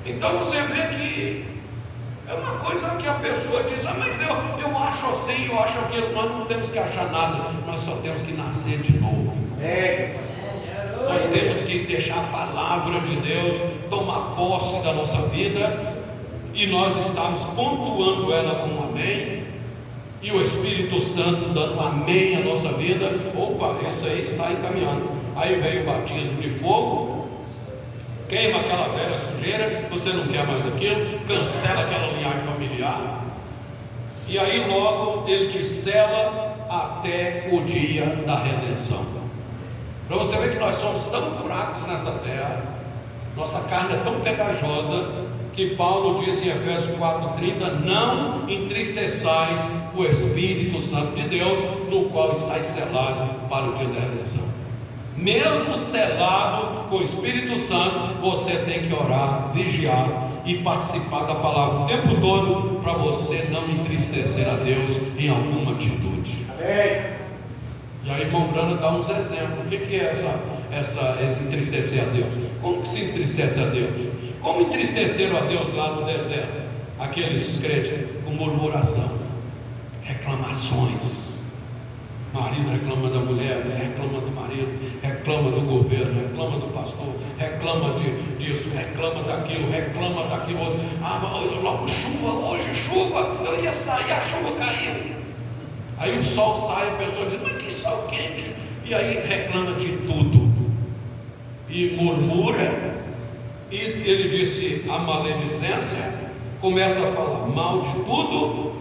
Então você vê que é uma coisa que a pessoa diz, mas eu acho assim, eu acho aquilo. Nós não temos que achar nada, nós só temos que nascer de novo. Nós temos que deixar a palavra de Deus tomar posse da nossa vida, e nós estamos pontuando ela com um amém, e o Espírito Santo dando um amém à nossa vida. Opa, esse aí está encaminhando. Aí veio o batismo de fogo, queima aquela velha sujeira, você não quer mais aquilo, cancela aquela linhagem familiar, e aí logo ele te sela até o dia da redenção. Para você ver que nós somos tão fracos nessa terra, nossa carne é tão pegajosa, que Paulo disse em Efésios 4:30, não entristeçais o Espírito Santo de Deus, no qual estáis selado para o dia da redenção. Mesmo selado com o Espírito Santo, você tem que orar, vigiar e participar da palavra o tempo todo, para você não entristecer a Deus em alguma atitude. E aí irmão Brana dá uns exemplos. O que é essa entristecer a Deus? Como que se entristece a Deus? Como entristeceram a Deus lá no deserto? Aqueles crentes com murmuração, reclamações. Marido reclama da mulher, mulher reclama do marido, reclama do governo, reclama do pastor, reclama disso, reclama daquilo outro. Mas logo chuva, hoje chuva, eu ia sair, a chuva caiu. Aí o sol sai, a pessoa diz, mas que sol quente. E aí reclama de tudo, e murmura. E ele disse, a maledicência, começa a falar mal de tudo,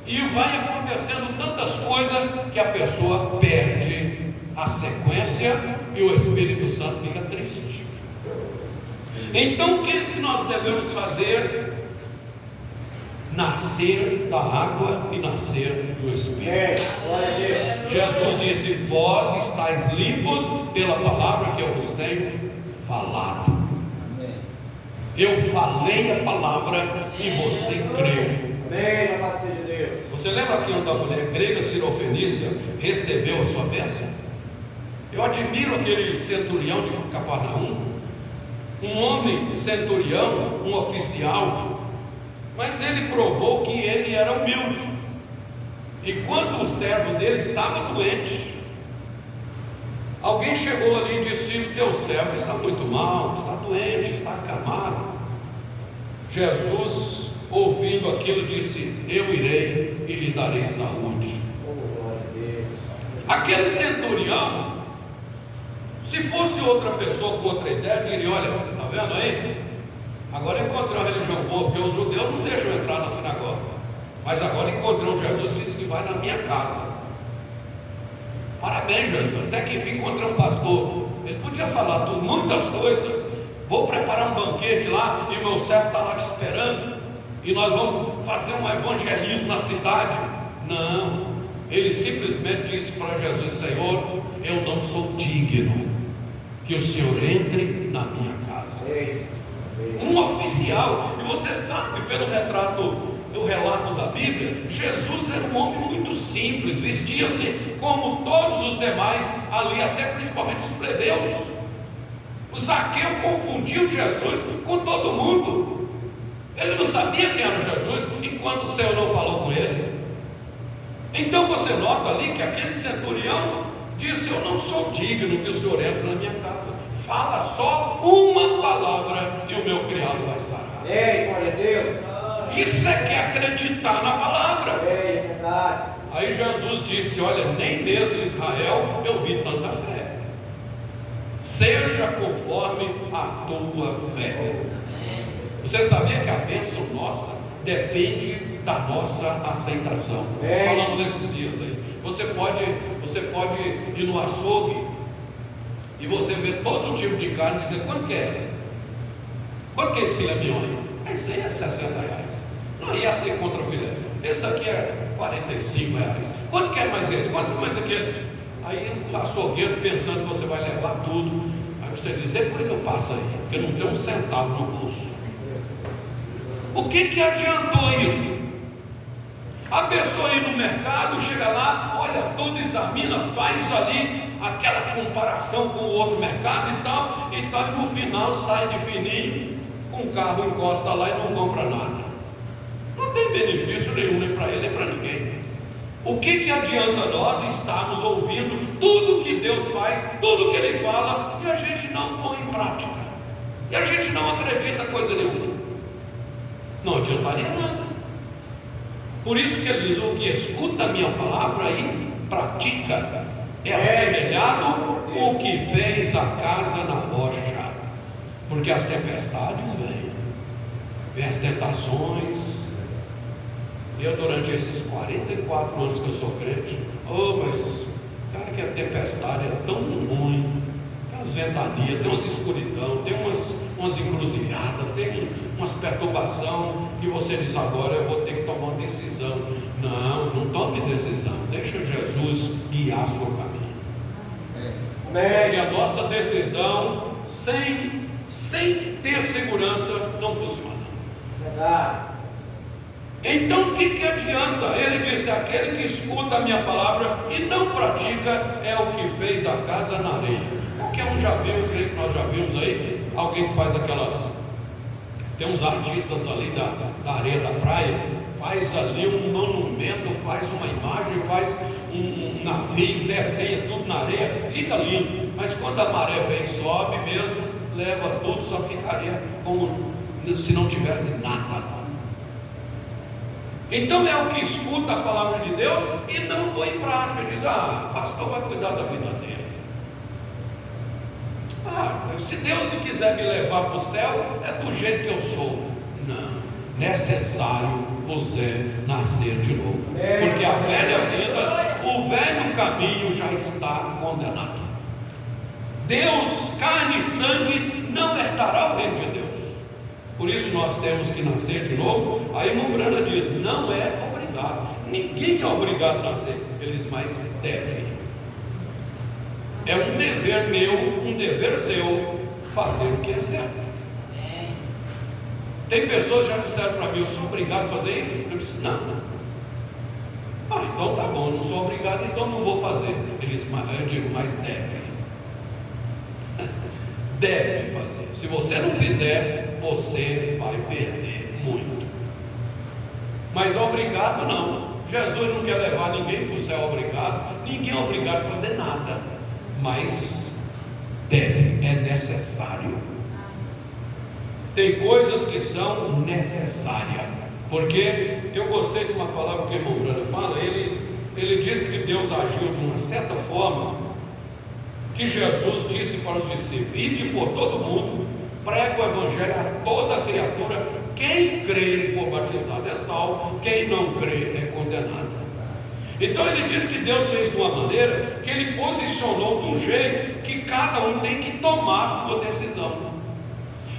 e vai acontecendo tantas coisas que a pessoa perde a sequência e o Espírito Santo fica triste. Então o que nós devemos fazer? Nascer da água e nascer do Espírito. Jesus disse, vós estáis limpos pela palavra que eu vos tenho falado. Eu falei a palavra e você creu. Você lembra aqui onde a mulher grega Sirofenícia recebeu a sua bênção? Eu admiro aquele centurião de Cafarnaum, um homem centurião, um oficial, mas ele provou que ele era humilde. E quando o servo dele estava doente, alguém chegou ali e disse, o teu servo está muito mal, está doente, está acamado. Jesus, ouvindo aquilo, disse, eu irei e lhe darei saúde. Aquele centurião, se fosse outra pessoa com outra ideia, diria, olha, está vendo aí? Agora encontrei uma religião boa, porque os judeus não deixam entrar na sinagoga, mas agora encontrei um Jesus, disse que vai na minha casa. Parabéns, Jesus, até que enfim encontrei um pastor. Ele podia falar muitas coisas. Vou preparar um banquete lá e meu servo está lá te esperando, e nós vamos fazer um evangelismo na cidade. Não, ele simplesmente disse para Jesus, Senhor, eu não sou digno que o Senhor entre na minha casa. Um oficial, e você sabe pelo o relato da Bíblia, Jesus era um homem muito simples, vestia-se como todos os demais ali, até principalmente os plebeus. O Zaqueu confundiu Jesus com todo mundo. Ele não sabia quem era Jesus enquanto o Senhor não falou com ele. Então você nota ali que aquele centurião disse, eu não sou digno que o Senhor entre na minha casa. Fala só uma palavra e o meu criado vai sarar.
Glória a Deus.
Isso é que é acreditar na palavra.
É verdade.
Aí Jesus disse, olha, nem mesmo em Israel eu vi tanta fé. seja conforme a tua fé. Você sabia que a bênção nossa depende da nossa aceitação? Falamos esses dias aí. Você pode ir no açougue e você vê todo tipo de carne e dizer: quanto que é essa? Quanto que é esse filé mignon aí? Esse aí é 60 reais. Não ia ser contra o filé. Esse aqui é 45 reais. Quanto que é mais esse? Quanto mais aquele? Aí o açougueiro, pensando que você vai levar tudo, aí você diz: depois eu passo aí, porque não tem um centavo no bolso. O que adiantou isso? A pessoa ir no mercado, chega lá, olha tudo, examina, faz ali aquela comparação com o outro mercado e tal, e no final sai de fininho, um carro encosta lá e não compra nada. Não tem benefício nenhum, nem para ele, nem para ninguém. O que adianta nós estarmos ouvindo tudo que Deus faz, tudo que Ele fala, e a gente não põe em prática, e a gente não acredita coisa nenhuma? Não adiantaria nada. Por isso que ele diz: o que escuta a minha palavra e pratica é assemelhado o que fez a casa na rocha. Porque as tempestades vêm as tentações. Eu, durante esses 44 anos que eu sou crente, mas cara, que a tempestade é tão ruim. Tem umas ventanias, tem umas escuridão, tem umas encruzilhadas, tem umas perturbações, que você diz: agora eu vou ter que tomar uma decisão. Não tome decisão, deixa Jesus guiar seu caminho. Porque a nossa decisão sem ter segurança não funciona. Então o que adianta? Ele disse: aquele que escuta a minha palavra e não pratica é o que fez a casa na areia. Qualquer um já viu, eu creio que nós já vimos aí, alguém que faz aquelas, tem uns artistas ali da areia da praia, faz ali um monumento, faz uma imagem, faz um navio, desenha tudo na areia, fica lindo, mas quando a maré vem, sobe mesmo, leva tudo, só ficaria como se não tivesse nada. Então é o que escuta a palavra de Deus e não põe em prática. Diz: pastor vai cuidar da vida dele. Se Deus quiser me levar para o céu, é do jeito que eu sou. Não, necessário você nascer de novo, porque a velha vida, o velho caminho já está condenado. Deus, carne e sangue, não herdará o reino de Deus. Por isso nós temos que nascer de novo. Aí Mombrana diz: não é obrigado, ninguém é obrigado a nascer. Ele diz: mas deve. É um dever meu, um dever seu, fazer o que é certo. Tem pessoas que já disseram para mim: eu sou obrigado a fazer isso? Eu disse: não. Então tá bom, não sou obrigado, então não vou fazer. Ele disse: eu digo: mas deve. Deve fazer. Se você não fizer, você vai perder muito. Mas obrigado não. Jesus não quer levar ninguém para o céu obrigado. Ninguém é obrigado a fazer nada. Mas deve, é necessário. Tem coisas que são necessárias. Porque eu gostei de uma palavra que o irmão Brana fala. Ele disse que Deus agiu de uma certa forma, que Jesus disse para os discípulos: ide por todo mundo, prega o evangelho a toda criatura. Quem crer e for batizado é salvo, quem não crer é condenado. Então ele diz que Deus fez de uma maneira que ele posicionou de um jeito que cada um tem que tomar a sua decisão.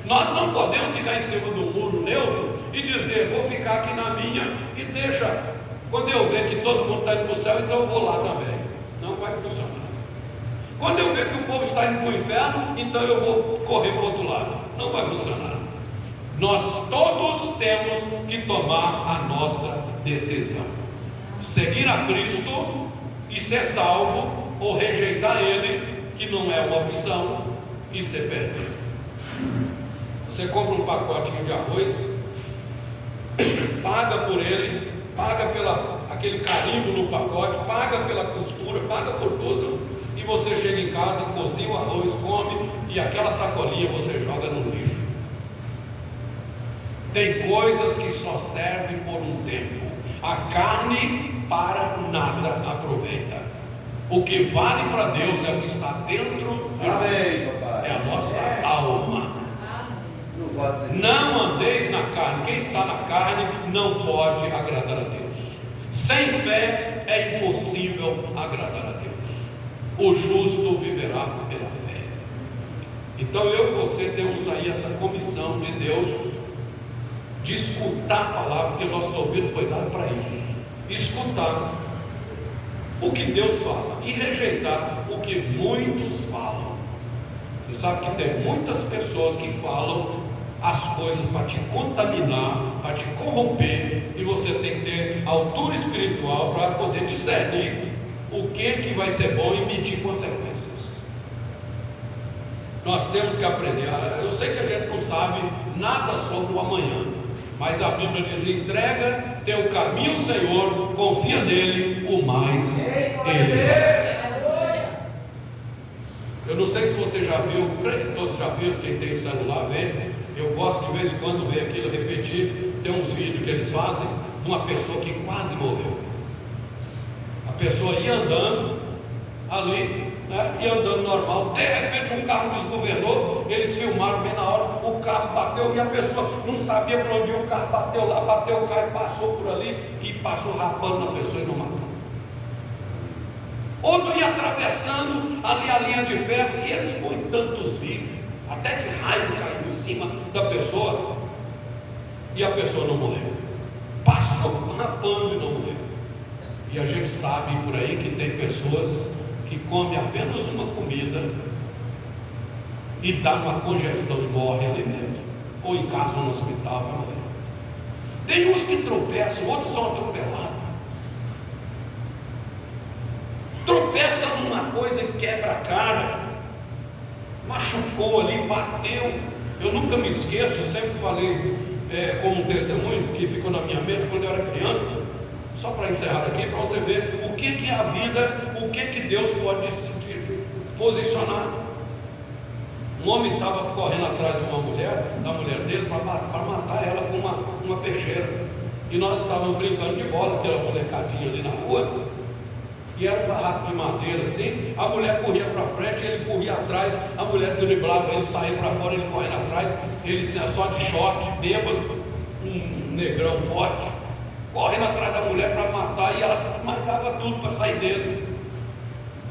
Nós não podemos ficar em cima do muro neutro e dizer: vou ficar aqui na minha e deixa, quando eu ver que todo mundo está indo para o céu, então eu vou lá também. Não vai funcionar. Quando eu ver que o povo está indo para o inferno, então eu vou correr para o outro lado. Não vai funcionar. Nós todos temos que tomar a nossa decisão: seguir a Cristo e ser salvo, ou rejeitar Ele, que não é uma opção, e se perder. Você compra um pacotinho de arroz, paga por ele, paga pela aquele carimbo no pacote, paga pela costura, paga por tudo, e você chega em casa, cozinha o arroz, come, e aquela sacolinha você joga no lixo. Tem coisas que só servem por um tempo. A carne para nada aproveita. O que vale para Deus é o que está dentro de nós. Não andeis na carne. Quem está na carne não pode agradar a Deus. Sem fé é impossível agradar a Deus. O justo viverá pela fé. Então eu e você temos aí essa comissão de Deus, de escutar a palavra, porque nosso ouvido foi dado para isso. Escutar o que Deus fala e rejeitar o que muitos falam. Você sabe que tem muitas pessoas que falam as coisas para te contaminar, para te corromper, e você tem que ter altura espiritual para poder discernir o que vai ser bom e medir consequências. Nós temos que aprender. Eu sei que a gente não sabe nada sobre o amanhã, mas a Bíblia diz: entrega teu caminho ao Senhor, confia nele, o mais ele fará. Eu não sei se você já viu, creio que todos já viram, quem tem o celular vê. Eu gosto de vez em quando ver aquilo repetir. Tem uns vídeos que eles fazem de uma pessoa que quase morreu. A pessoa ia andando ali, né, ia andando normal, de repente um carro desgovernou, eles filmaram bem na hora, o carro bateu e a pessoa não sabia para onde o carro bateu lá, bateu o carro e passou por ali e passou rapando na pessoa e não matou. Outro ia atravessando ali a linha de ferro e eles põem tantos vídeos, até que raio caiu em cima da pessoa e a pessoa não morreu. Passou rapando e não morreu. E a gente sabe por aí que tem pessoas que comem apenas uma comida e dá uma congestão e morre ali mesmo, ou em casa no hospital para morrer. Tem uns que tropeçam, outros são atropelados. Tropeça numa coisa e quebra a cara, machucou ali, bateu. Eu nunca me esqueço, eu sempre falei como um testemunho que ficou na minha mente quando eu era criança. Só para encerrar aqui, para você ver o que é a vida, o que Deus pode posicionar. Um homem estava correndo atrás de uma mulher, da mulher dele, para matar ela com uma peixeira. E nós estávamos brincando de bola, aquela molecadinha ali na rua, e era um barraco de madeira assim. A mulher corria para frente, ele corria atrás, a mulher driblava, ele saía para fora, ele correndo atrás, ele só de short, bêbado, um negrão forte, correndo atrás da mulher para matar, e ela matava tudo para sair dele.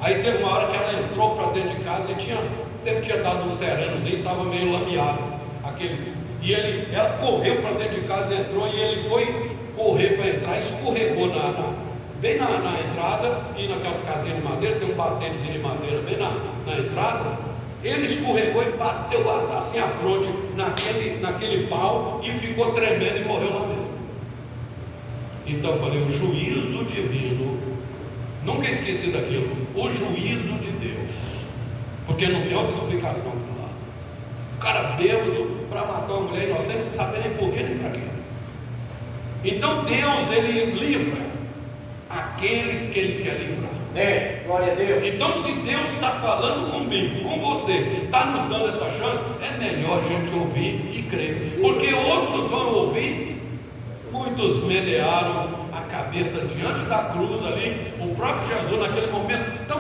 Aí teve uma hora que ela entrou para dentro de casa e tinha dado um serenozinho, estava meio lameado e ela correu para dentro de casa, entrou, e ele foi correr para entrar, escorregou bem na entrada, e naquelas casinhas de madeira, tem um batentezinho de madeira bem na entrada. Ele escorregou e bateu assim a fronte naquele pau, e ficou tremendo e morreu lá mesmo. Então eu falei, o juízo divino, nunca esqueci daquilo, o juízo de Deus, porque não tem outra explicação para lá. O cara bêbado para matar uma mulher inocente, sem saber nem por quê, nem para quê. Então Deus, ele livra aqueles que ele quer livrar.
Glória a Deus.
Então, se Deus está falando comigo, com você, está nos dando essa chance, é melhor a gente ouvir e crer, porque outros vão ouvir. Muitos menearam a cabeça diante da cruz ali, o próprio Jesus naquele momento tão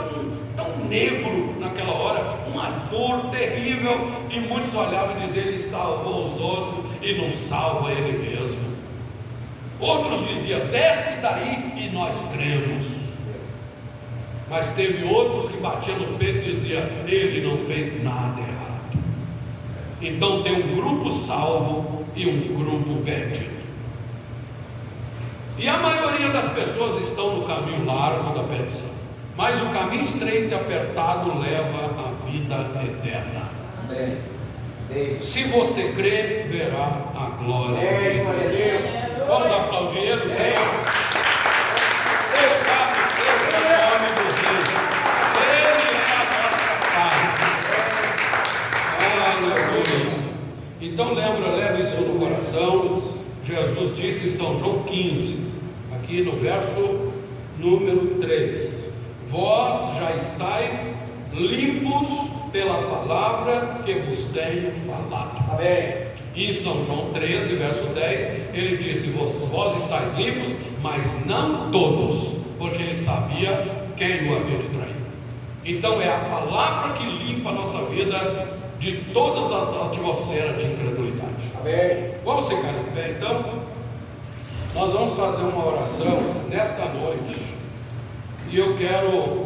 negro naquela hora, uma dor terrível, e muitos olhavam e diziam, ele salvou os outros e não salva ele mesmo. Outros diziam, desce daí e nós cremos. Mas teve outros que batiam no peito e diziam, ele não fez nada errado. Então tem um grupo salvo e um grupo perdido. E a maioria das pessoas estão no caminho largo da perdição, mas o caminho estreito e apertado leva à vida eterna. Se você crer, verá a glória de Deus. Vamos aplaudir ele, Senhor. Eu quero nome do Deus. Ele é a nossa paz. Aleluia. Então leva isso no coração. Jesus disse em São João 15, aqui no verso número 3: vós já estáis limpos pela palavra que vos tenho falado.
Amém.
E em São João 13, verso 10, ele disse, vós estáis limpos, mas não todos, porque ele sabia quem o havia de trair. Então é a palavra que limpa a nossa vida de todas as atmosferas de incredulidade.
Amém.
Vamos ficar em pé, então? Nós vamos fazer uma oração nesta noite. E eu quero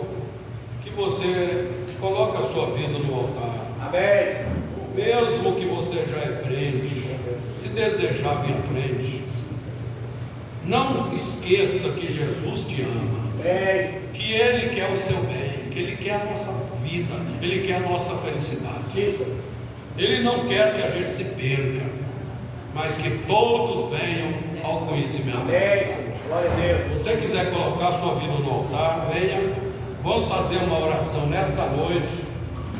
que você coloque a sua vida no altar.
Amém.
Mesmo que você já é crente, se desejar vir à frente, não esqueça que Jesus te ama, que Ele quer o seu bem, que Ele quer a nossa vida, Ele quer a nossa felicidade. Ele não quer que a gente se perca, mas que todos venham ao conhecimento.
Glória a Deus.
Se você quiser colocar a sua vida no altar, venha, vamos fazer uma oração nesta noite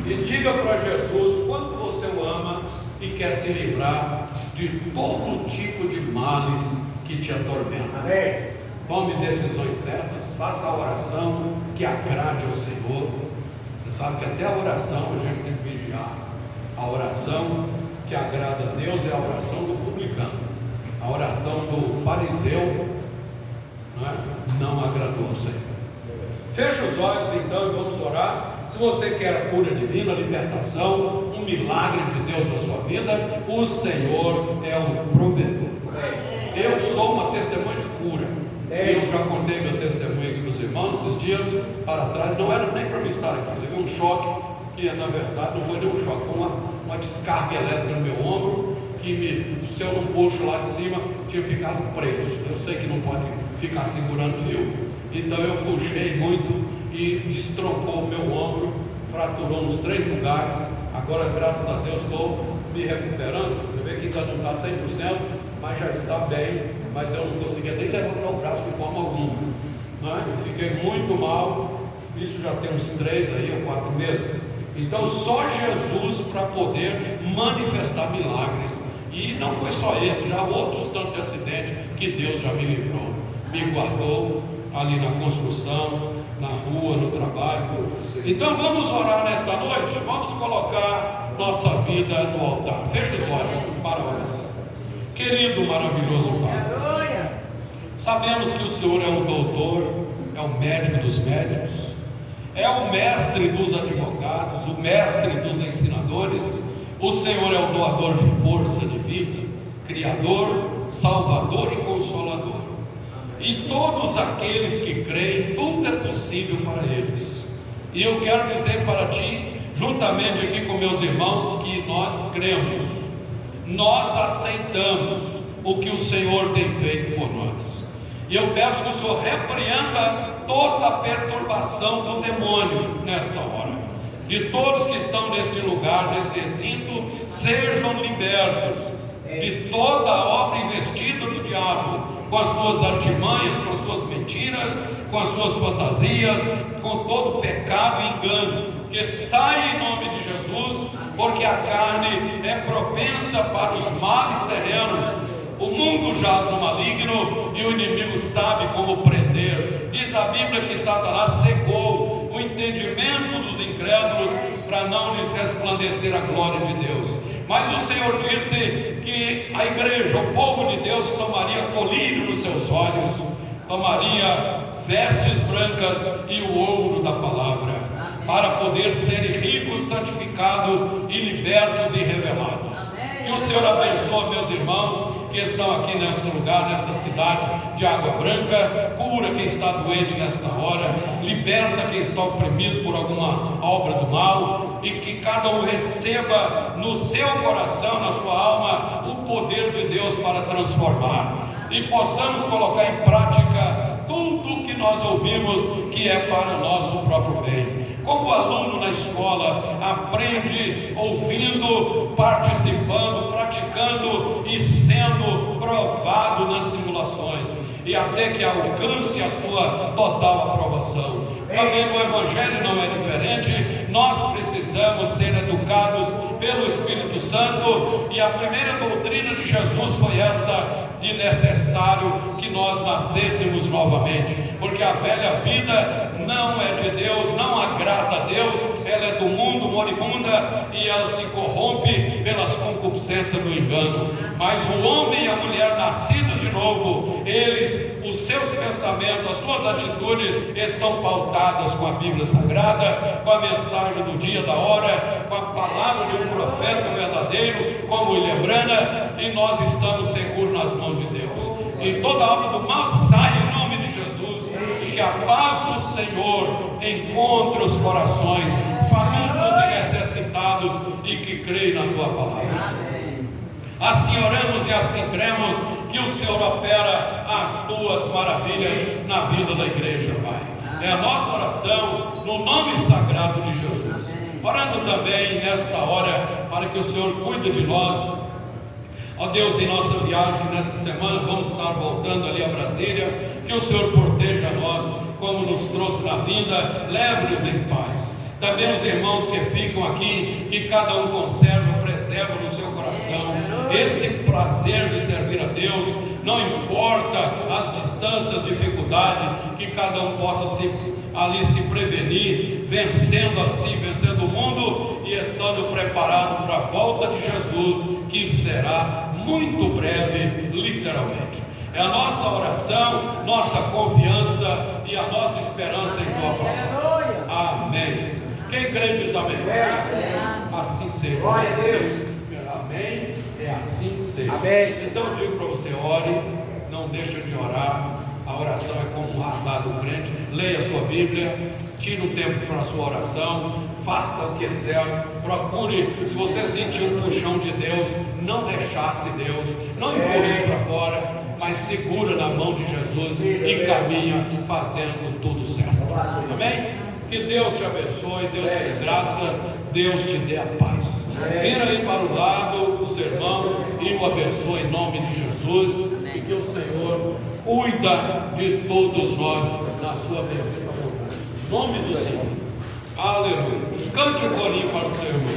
e diga para Jesus quanto você o ama e quer se livrar de todo tipo de males que te atormentam.
Amém.
Tome decisões certas, faça a oração que agrade ao Senhor. Você sabe que até a oração a gente tem que vigiar. A oração que agrada a Deus é a oração do publicano. A oração do fariseu não agradou ao Senhor. Feche os olhos então e vamos orar. Se você quer a cura divina, a libertação, um milagre de Deus na sua vida, o Senhor é o provedor. Eu sou uma testemunha de cura. Eu já contei meu testemunho aqui dos irmãos esses dias para trás. Não era nem para me estar aqui. Levei um choque, que na verdade não foi nem um choque, foi uma descarga elétrica no meu ombro, que se eu não puxo lá de cima, tinha ficado preso. Eu sei que não pode ficar segurando fio, então eu puxei muito e destroncou o meu ombro, fraturou nos 3 lugares. Agora, graças a Deus, estou me recuperando. Você vê que ainda não está 100%, mas já está bem. Mas eu não conseguia nem levantar o braço de forma alguma, Eu fiquei muito mal. Isso já tem uns 3 ou 4 meses. Então só Jesus para poder manifestar milagres. E não foi só esse, já outros tantos de acidentes que Deus já me livrou, me guardou ali na construção, na rua, no trabalho. Então vamos orar nesta noite, vamos colocar nossa vida no altar. Feche os olhos para a oração. Querido, maravilhoso Pai, sabemos que o Senhor é o doutor, é o médico dos médicos, é o mestre dos advogados, o mestre dos ensinadores. O Senhor é o doador de força de vida, Criador, Salvador e Consolador. E todos aqueles que creem, tudo é possível para eles. E eu quero dizer para ti, juntamente aqui com meus irmãos, que nós cremos, nós aceitamos o que o Senhor tem feito por nós. E eu peço que o Senhor repreenda toda a perturbação do demônio nesta hora. De todos que estão neste lugar, nesse recinto, sejam libertos de toda a obra investida do diabo, com as suas artimanhas, com as suas mentiras, com as suas fantasias, com todo pecado e engano, que saia em nome de Jesus, porque a carne é propensa para os males terrenos. O mundo jaz no maligno e o inimigo sabe como prender. Diz a Bíblia que Satanás cegou o entendimento dos incrédulos para não lhes resplandecer a glória de Deus. Mas o Senhor disse que a igreja, o povo de Deus, tomaria colírio nos seus olhos, tomaria vestes brancas e o ouro da palavra, para poder serem ricos, santificados e libertos e revelados. Que o Senhor abençoe meus irmãos que estão aqui neste lugar, nesta cidade de Água Branca. Cura quem está doente nesta hora, liberta quem está oprimido por alguma obra do mal, e que cada um receba no seu coração, na sua alma, o poder de Deus para transformar, e possamos colocar em prática tudo o que nós ouvimos, que é para o nosso próprio bem. Como o aluno na escola aprende ouvindo, participando, praticando e sendo provado nas simulações, e até que alcance a sua total aprovação. Também no Evangelho não é diferente. Nós precisamos ser educados pelo Espírito Santo, e a primeira doutrina de Jesus foi esta: de necessário que nós nascêssemos novamente, porque a velha vida não é de Deus, não agrada a Deus, ela é do mundo, moribunda, e ela se corrompe pelas concupiscências do engano. Mas o homem e a mulher nascidos de novo, eles, os seus pensamentos, as suas atitudes estão pautadas com a Bíblia Sagrada, com a mensagem do dia, da hora, com a palavra de um profeta verdadeiro como William Branham, e nós estamos seguros nas mãos de Deus. E toda obra do mal sai em nome de Jesus, e que a paz do Senhor encontre os corações famintos e necessitados e que creem na tua palavra. Assim oramos e assim cremos que o Senhor opera as tuas maravilhas na vida da igreja, Pai. É a nossa oração no nome sagrado de Jesus. Orando também nesta hora para que o Senhor cuide de nós, ó Deus, em nossa viagem, que nessa semana vamos estar voltando ali a Brasília, que o Senhor proteja nós, como nos trouxe na vinda, leve-nos em paz. Também os irmãos que ficam aqui, que cada um conserva, preserva no seu coração esse prazer de servir a Deus, não importa as distâncias, dificuldade, que cada um possa se prevenir, vencendo o mundo e estando preparado para a volta de Jesus, que será muito breve, literalmente. É a nossa oração, nossa confiança e a nossa esperança em tua palavra. Amém. Quem crê diz amém. Assim seja.
Glória a Deus.
Amém. É assim seja.
Amém.
Então eu digo para você, ore, não deixa de orar. A oração é como um radar do crente. Leia a sua Bíblia, tire um tempo para a sua oração, faça o que é certo, procure. Se você sentir um puxão de Deus, não deixasse Deus, não empurre para fora, mas segura na mão de Jesus e caminha fazendo tudo certo. Amém? Que Deus te abençoe, Deus te dê graça, Deus te dê a paz. Vira aí para o lado, o sermão, e o abençoe em nome de Jesus. E que o Senhor cuida de todos nós na sua bendita vontade. Em nome do Senhor. Aleluia. Cante o corinho para o seu irmão.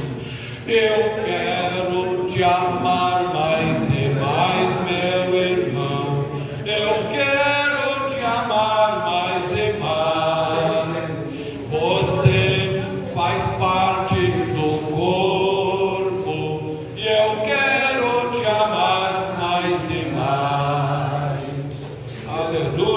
Eu quero te amar mais e mais, meu irmão. Eu quero te amar mais e mais. Você faz parte do corpo e eu quero te amar mais e mais. Aleluia.